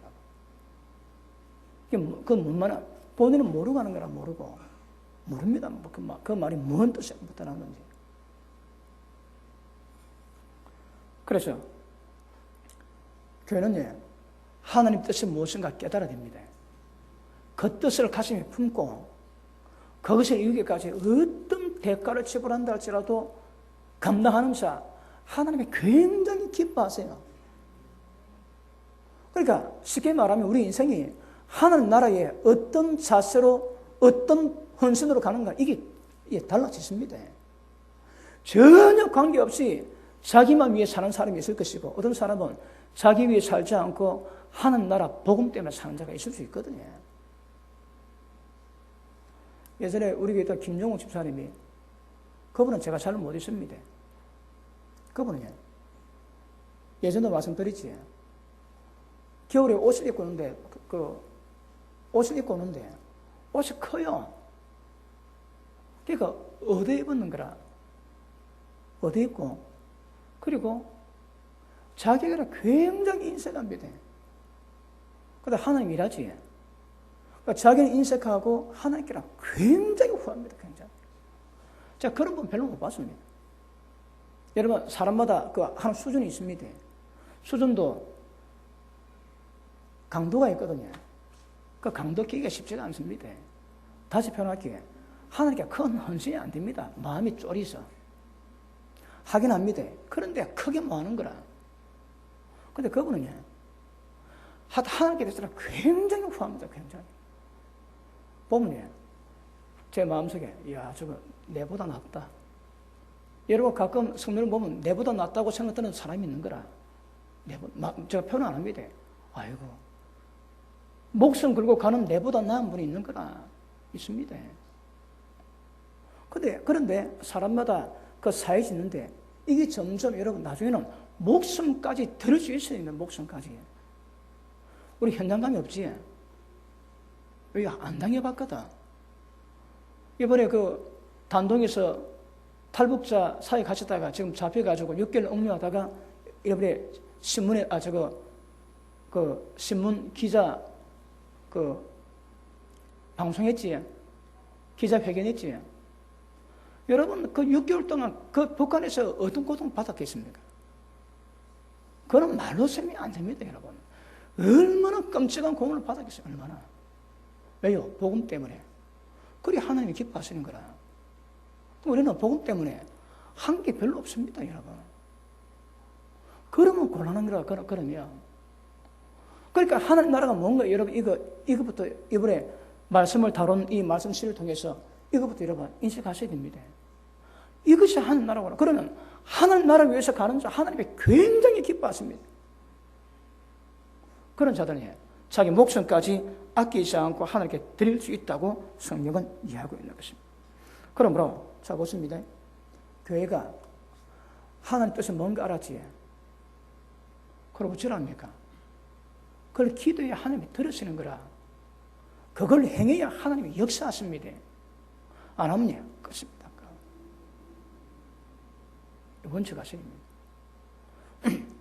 여러분. 그 뭔 본인은 모르고 하는 거라 모르고 모릅니다. 그 말이 뭔 뜻이 나는지. 그래서 교회는 하나님 뜻이 무엇인가 깨달아야 됩니다. 그 뜻을 가슴에 품고 그것을 이루기까지 어떤 대가를 지불한다 할지라도 감당하는 자 하나님이 굉장히 기뻐하세요. 그러니까 쉽게 말하면 우리 인생이 하나님 나라에 어떤 자세로 어떤 헌신으로 가는가 이게 달라지십니다. 전혀 관계없이 자기만 위해 사는 사람이 있을 것이고 어떤 사람은 자기 위해 살지 않고 하나님 나라 복음 때문에 사는 자가 있을 수 있거든요. 예전에 우리 교회 김종욱 집사님이 그분은 제가 잘 못 있습니다. 그분은 예전에 말씀드렸지. 겨울에 옷을 입고 오는데 옷을 입고 오는데 옷이 커요. 그러니까 어디 입었는 거라. 어디 입고 그리고 자기가 굉장히 인색합니다. 그런데 하나님 일하지. 그러니까 자기는 인색하고 하나님께랑 굉장히 후합니다. 굉장히. 제가 그런 분 별로 못 봤습니다. 여러분 사람마다 하는 수준이 있습니다. 수준도 강도가 있거든요. 그 강도 끼기가 쉽지가 않습니다. 다시 표현할게요. 하나님께 큰 헌신이 안 됩니다. 마음이 쫄이서. 하긴 합니다. 그런데 크게 뭐 하는 거라. 근데 그분은 하나님께 대해서는 굉장히 후합니다. 굉장히. 보면 제 마음속에 저거 내보다 낫다. 여러분 가끔 성도를 보면 내보다 낫다고 생각하는 사람이 있는 거라. 제가 표현 안 합니다. 아이고 목숨 걸고 가는 내보다 나은 분이 있는 거라. 있습니다. 그런데 사람마다 그 사이 짓는데 이게 점점 여러분 나중에는 목숨까지 들을 수 있어야 되는 목숨까지. 우리 현장감이 없지? 왜 안 당해봤거든? 이번에 단동에서 탈북자 사회 갇혔다가 지금 잡혀가지고 6개월 억류하다가 이번에 신문에 신문 기자 방송했지? 기자회견했지? 여러분 그 6개월 동안 그 북한에서 어떤 고통 받았겠습니까? 그건 말로 설명이 안 됩니다, 여러분. 얼마나 끔찍한 고문을 받았겠어요, 얼마나. 왜요? 복음 때문에. 그래 하나님이 기뻐하시는 거라. 우리는 복음 때문에 한 게 별로 없습니다, 여러분. 그러면 곤란한 거라, 그러면. 그러니까 하나님 나라가 뭔가, 여러분, 이거부터 이번에 말씀을 다룬 이 말씀 시를 통해서 이거부터 여러분 인식하셔야 됩니다. 이것이 하나님 나라구나. 그러면 하나님 나라를 위해서 가는 자 하나님이 굉장히 기뻐하십니다. 그런 자들이 자기 목숨까지 아끼지 않고 하나님께 드릴 수 있다고 성경은 이야기하고 있는 것입니다. 그러므로 자 보십니다. 교회가 하나님 뜻이 뭔가 알았지. 그러고 어쩌랍니까? 그걸 기도해야 하나님이 들으시는 거라. 그걸 행해야 하나님이 역사하십니다. 안 하면요, 끝입니다. 원칙 아십니까?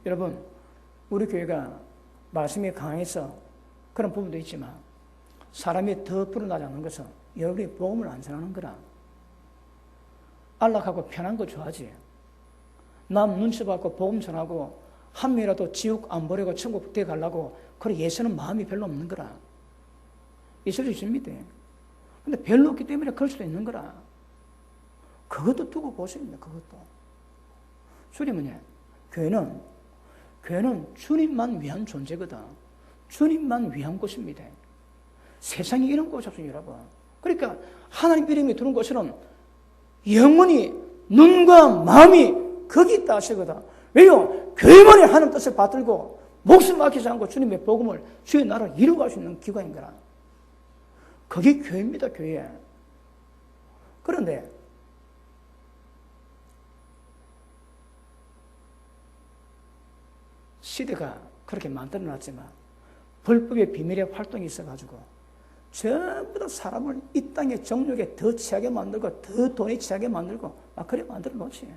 여러분, 우리 교회가 말씀이 강해서 그런 부분도 있지만 사람이 더 불어나지 않는 것은 여러분이 복음을 안 전하는 거라. 안락하고 편한 거 좋아하지. 남 눈치 받고 복음 전하고 한 명이라도 지옥 안 보내고 천국 돼 가려고 그런 예수는 마음이 별로 없는 거라. 있을 수 있습니다. 근데 별로 없기 때문에 그럴 수도 있는 거라. 그것도 두고 보십니다. 그것도. 주님은요, 교회는 주님만 위한 존재거든. 주님만 위한 곳입니다. 세상에 이런 곳이 없어요, 여러분. 그러니까 하나님 이름이 두는 곳은 영원히 눈과 마음이 거기 있다 하시거든. 왜요? 교회만이 하나님 뜻을 받들고 목숨 맡기지 않고 주님의 복음을 주의 나라를 이루고 갈 수 있는 기관인 거라. 그게 교회입니다, 교회. 그런데 시대가 그렇게 만들어놨지만 불법의 비밀의 활동이 있어가지고 전부 다 사람을 이 땅의 정욕에 더 취하게 만들고 더 돈에 취하게 만들고 막 그래 만들어 놓지.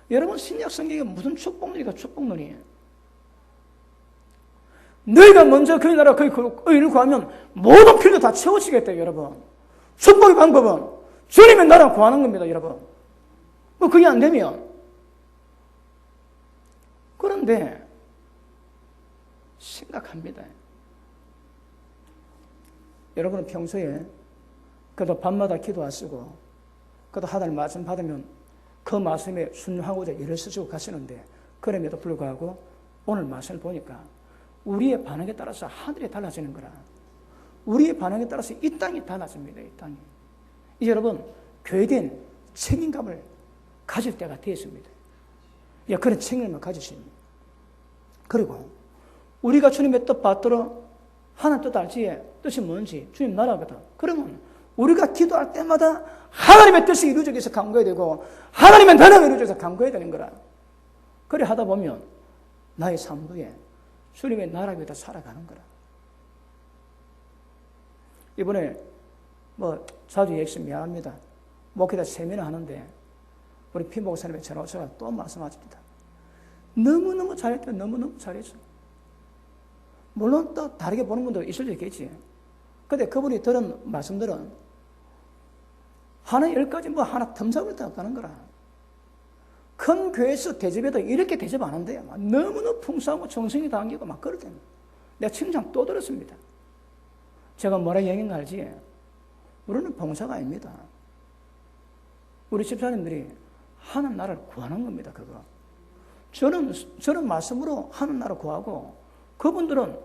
여러분 신약 성경에 무슨 축복론이가 축복론이에요. 너희가 먼저 그의 나라 그의 의를 구하면 모든 필요 다 채워지겠다 여러분. 축복의 방법은 주님의 나라 구하는 겁니다 여러분. 뭐 그게 안 되면 그런데 심각합니다. 여러분은 평소에 그래도 밤마다 기도하시고 그래도 하나님 말씀 받으면 그 말씀에 순종하고자 일을 쓰시고 가시는데 그럼에도 불구하고 오늘 말씀을 보니까 우리의 반응에 따라서 하늘이 달라지는 거라. 우리의 반응에 따라서 이 땅이 달라집니다. 이 땅이. 이제 여러분 교회된 책임감을 가질 때가 되었습니다. 그런 책임을 가지십니다. 그리고 우리가 주님의 뜻 받들어 하나님 뜻 알지 뜻이 뭔지 주님 나라거든. 그러면 우리가 기도할 때마다 하나님의 뜻이 이루어지기 위해서 간구해야 되고 하나님의 나라가 이루어지기 위해서 간구해야 되는 거라. 그래 하다 보면 나의 삶도에 주님의 나라를 위해서 살아가는 거라. 이번에 자주 얘기해서 미안합니다. 목회자 세미나 하는데 우리 피 목사님의 전화 오셔서 또 말씀하십니다. 너무너무 잘했다. 너무너무 잘했어. 물론 또 다르게 보는 분도 있을 수 있겠지. 근데 그분이 들은 말씀들은 하나 10가지 하나 틈잡을 데 없다는 거라. 큰 교회에서 대접해도 이렇게 대접 안 한대요. 너무너무 풍성하고 정성이 담기고 막 그러대요. 내가 칭찬 또 들었습니다. 제가 뭐라 얘기한 거 알지? 우리는 봉사가 아닙니다. 우리 집사님들이 하나님 나라를 구하는 겁니다. 그거. 저는 말씀으로 하나님 나라를 구하고 그분들은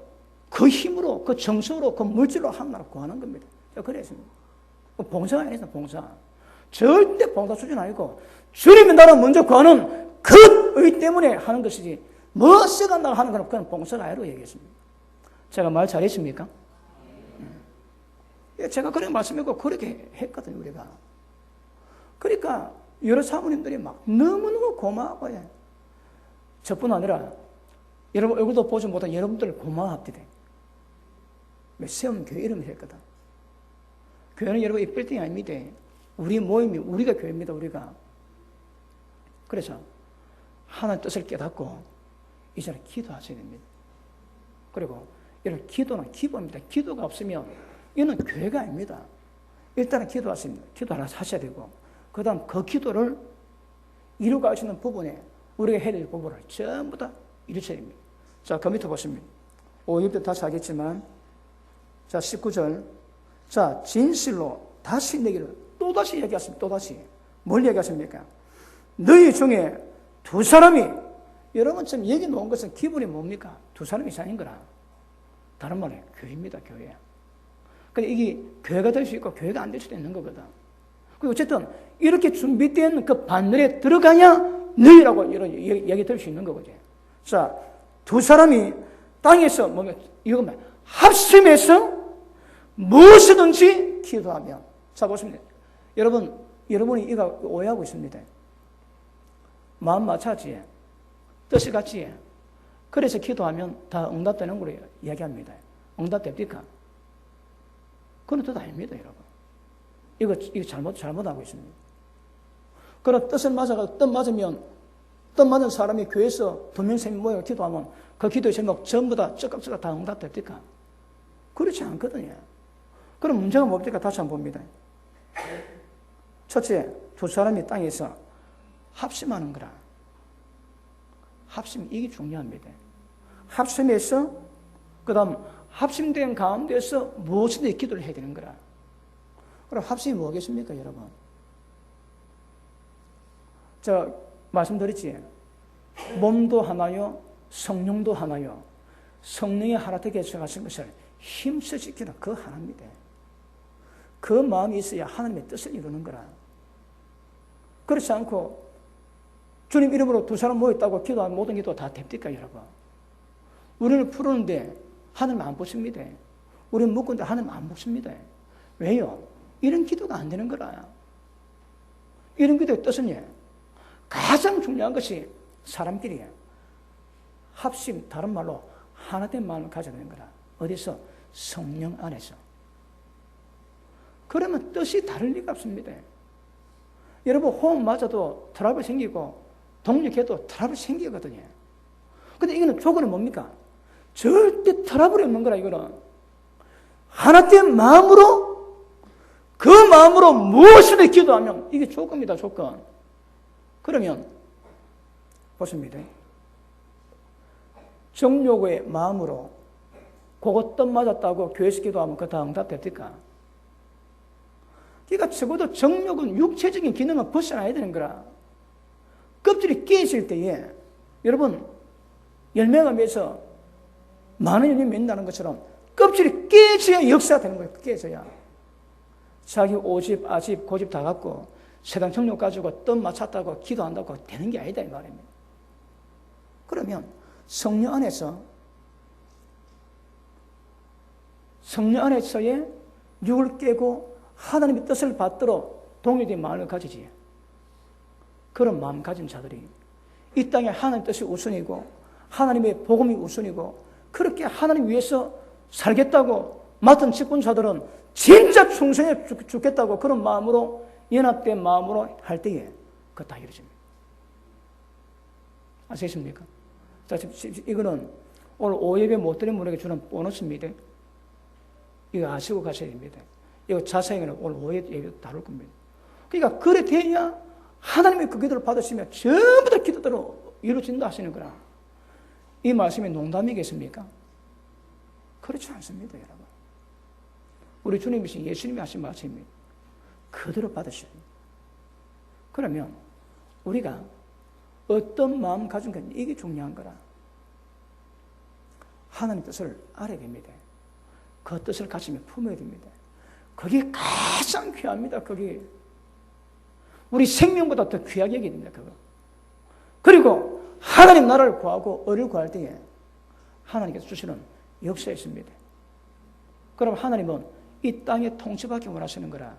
그 힘으로, 그 정서로, 그 물질로 하나님 나라를 구하는 겁니다. 그랬습니다. 봉사가 아니죠, 봉사. 절대 봉사 수준 아니고 주님의 나라 먼저 구하는 그 의 때문에 하는 것이지 뭐 써간다고 하는 건 그건 봉사가 아니라고 얘기했습니다. 제가 말 잘했습니까? 제가 그렇게 말씀했고 그렇게 했거든요, 우리가. 그러니까 여러 사모님들이 막 너무너무 고마워요. 저뿐 아니라 여러분 얼굴도 보지 못한 여러분들 고마워합니다. 세움 교회 이름을 했거든. 교회는 여러분 이 빌딩이 아닙니다. 우리 모임이 우리가 교회입니다. 우리가. 그래서 하나님 뜻을 깨닫고 이제는 기도하셔야 됩니다. 그리고 이런 기도는 기도입니다. 기도가 없으면 이는 교회가 아닙니다. 일단은 기도하십니다. 기도 하나 하셔야 되고 그 다음 그 기도를 이루고 하시는 부분에 우리가 해야 될 부분을 전부 다 이루셔야 됩니다. 자, 그 밑에 보십니다. 5절부터 다시 하겠지만 자, 19절 자, 진실로 다시 내기를 또다시 얘기하십니다. 또다시. 뭘 얘기하십니까? 너희 중에 두 사람이 여러분 지금 얘기 놓은 것은 기본이 뭡니까? 두 사람 이상인 거라. 다른 말에 교회입니다. 교회. 근데 이게 교회가 될 수 있고 교회가 안 될 수도 있는 거거든. 그리고 어쨌든 이렇게 준비된 그 바늘에 들어가야 너희라고 이런 얘기 들 수 있는 거거든요. 자, 두 사람이 땅에서 이거만 합심해서 무엇이든지 기도하며. 자, 보십니다. 여러분이 이거 오해하고 있습니다. 마음 마찬가지에 뜻이 같이 그래서 기도하면 다 응답되는 걸로 이야기합니다. 응답됩니까? 그건 뜻 아닙니다, 여러분. 이거 잘못하고 있습니다. 그런 뜻을 뜻 맞으면, 뜻 맞은 사람이 교회에서 2명, 3명 모여 기도하면 그 기도의 제목 전부 다 쩍깍쩍깍 다 응답됩니까? 그렇지 않거든요. 그럼 문제가 뭡니까? 다시 한번 봅니다. 첫째, 두 사람이 땅에서 합심하는 거라. 합심, 이게 중요합니다. 합심해서, 그 다음, 합심된 가운데서 무엇이든 기도를 해야 되는 거라. 그럼 합심이 뭐겠습니까, 여러분? 말씀드렸지. 몸도 하나요, 성령도 하나요. 성령이 하나 되게 해주신 것을 힘써 지키는 그 하나입니다. 그 마음이 있어야 하나님의 뜻을 이루는 거라. 그렇지 않고 주님 이름으로 두 사람 모였다고 기도하면 모든 기도가 다 됩니까, 여러분? 우리를 부르는데 하나님 안 보십니다. 우리는 묻건데 하나님 안 보십니다. 왜요? 이런 기도가 안 되는 거라. 이런 기도의 뜻은 가장 중요한 것이 사람끼리 합심, 다른 말로 하나된 마음을 가져야 되는 거라. 어디서? 성령 안에서. 그러면 뜻이 다를 리가 없습니다. 여러분 호흡 맞아도 트러블 생기고 동력해도 트러블 생기거든요. 근데 이거는 조건은 뭡니까? 절대 트러블이 없는 거라. 이거는 하나된 마음으로, 그 마음으로 무엇을 기도하면 이게 조건입니다. 조건. 그러면 보십니다. 정욕의 마음으로 그거 뜻 맞았다고 교회에서 기도하면 그거 다 응답됩니까? 그러니까 적어도 정욕은 육체적인 기능을 벗어나야 되는 거라. 껍질이 깨질 때에 여러분 열매가 맺어서 많은 열매 맺는다는 것처럼 껍질이 깨져야 역사가 되는 거예요. 깨져야. 자기 오집, 아집, 고집 다 갖고 세상 정욕 가지고 뜻 맞췄다고 기도한다고 되는 게 아니다 이 말입니다. 그러면 성령 안에서의 육을 깨고 하나님의 뜻을 받도록 동의된 마음을 가지지. 그런 마음 가진 자들이 이 땅에 하나님의 뜻이 우선이고 하나님의 복음이 우선이고 그렇게 하나님 위해서 살겠다고 맡은 직분자들은 진짜 충성해 죽겠다고 그런 마음으로 연합된 마음으로 할 때에 그거 다 이루어집니다. 아시겠습니까? 자, 이거는 오늘 오예배 못 드린 분에게 주는 보너스입니다. 이거 아시고 가셔야 됩니다. 이거 자세히는 오늘 오예배 다룰 겁니다. 그러니까 그래 돼야 하나님의 그 기도를 받으시면 전부 다 기도대로 이루어진다 하시는 거라. 이 말씀이 농담이겠습니까? 그렇지 않습니다, 여러분. 우리 주님이신 예수님이 하신 말씀입니다. 그대로 받으셔야 됩니다. 그러면 우리가 어떤 마음 가진 건 이게 중요한 거라. 하나님 뜻을 알아야 됩니다. 그 뜻을 가지면 품어야 됩니다. 그게 가장 귀합니다. 그게 우리 생명보다 더 귀하게 여겨야 됩니다. 그거. 그리고 하나님 나라를 구하고 의를 구할 때에 하나님께서 주시는 역사가 있습니다. 그럼 하나님은 이 땅의 통치받기 원하시는 거라.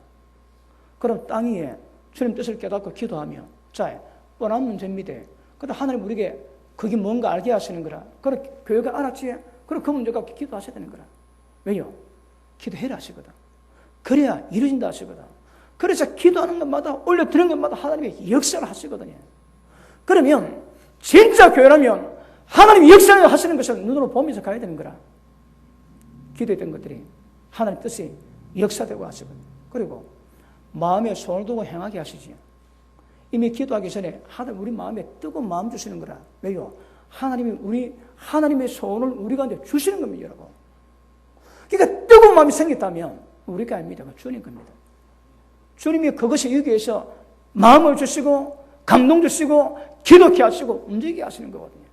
그럼 땅 위에 주님 뜻을 깨닫고 기도하며 자, 뻔한 문제입니다. 그런데 하나님 우리에게 그게 뭔가 알게 하시는 거라. 그럼 교회가 알았지? 그럼 그 문제가 기도하셔야 되는 거라. 왜요? 기도해라 하시거든. 그래야 이루어진다 하시거든. 그래서 기도하는 것마다 올려드리는 것마다 하나님의 역사를 하시거든요. 그러면 진짜 교회라면 하나님의 역사를 하시는 것을 눈으로 보면서 가야 되는 거라. 기도했던 것들이 하나님 뜻이 역사되고 하시거든요. 그리고 마음에 손을 두고 행하게 하시지요. 이미 기도하기 전에 하나님 우리 마음에 뜨거운 마음 주시는 거라. 왜요? 하나님의 소원을 우리 가운데 주시는 겁니다, 여러분. 그러니까 뜨거운 마음이 생겼다면 우리가 아닙니다. 주님 겁니다. 주님이 그것이 여기에서 마음을 주시고 감동 주시고 기도케 하시고 움직이게 하시는 거거든요.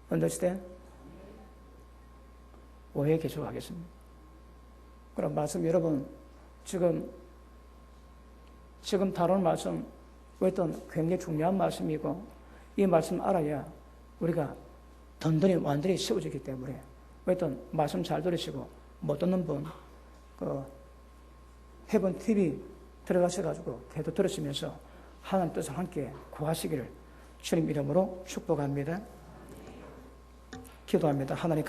언더스탠? 오해 계속하겠습니다. 그럼 말씀 여러분 지금 다룬 말씀 어떤 굉장히 중요한 말씀이고 이 말씀 알아야 우리가 든든히 완전히 세워지기 때문에 어떤 말씀 잘 들으시고 못 듣는 분 해본 TV 들어가셔가지고 계속 들으시면서 하나님 뜻을 함께 구하시기를 주님 이름으로 축복합니다. 기도합니다. 하나님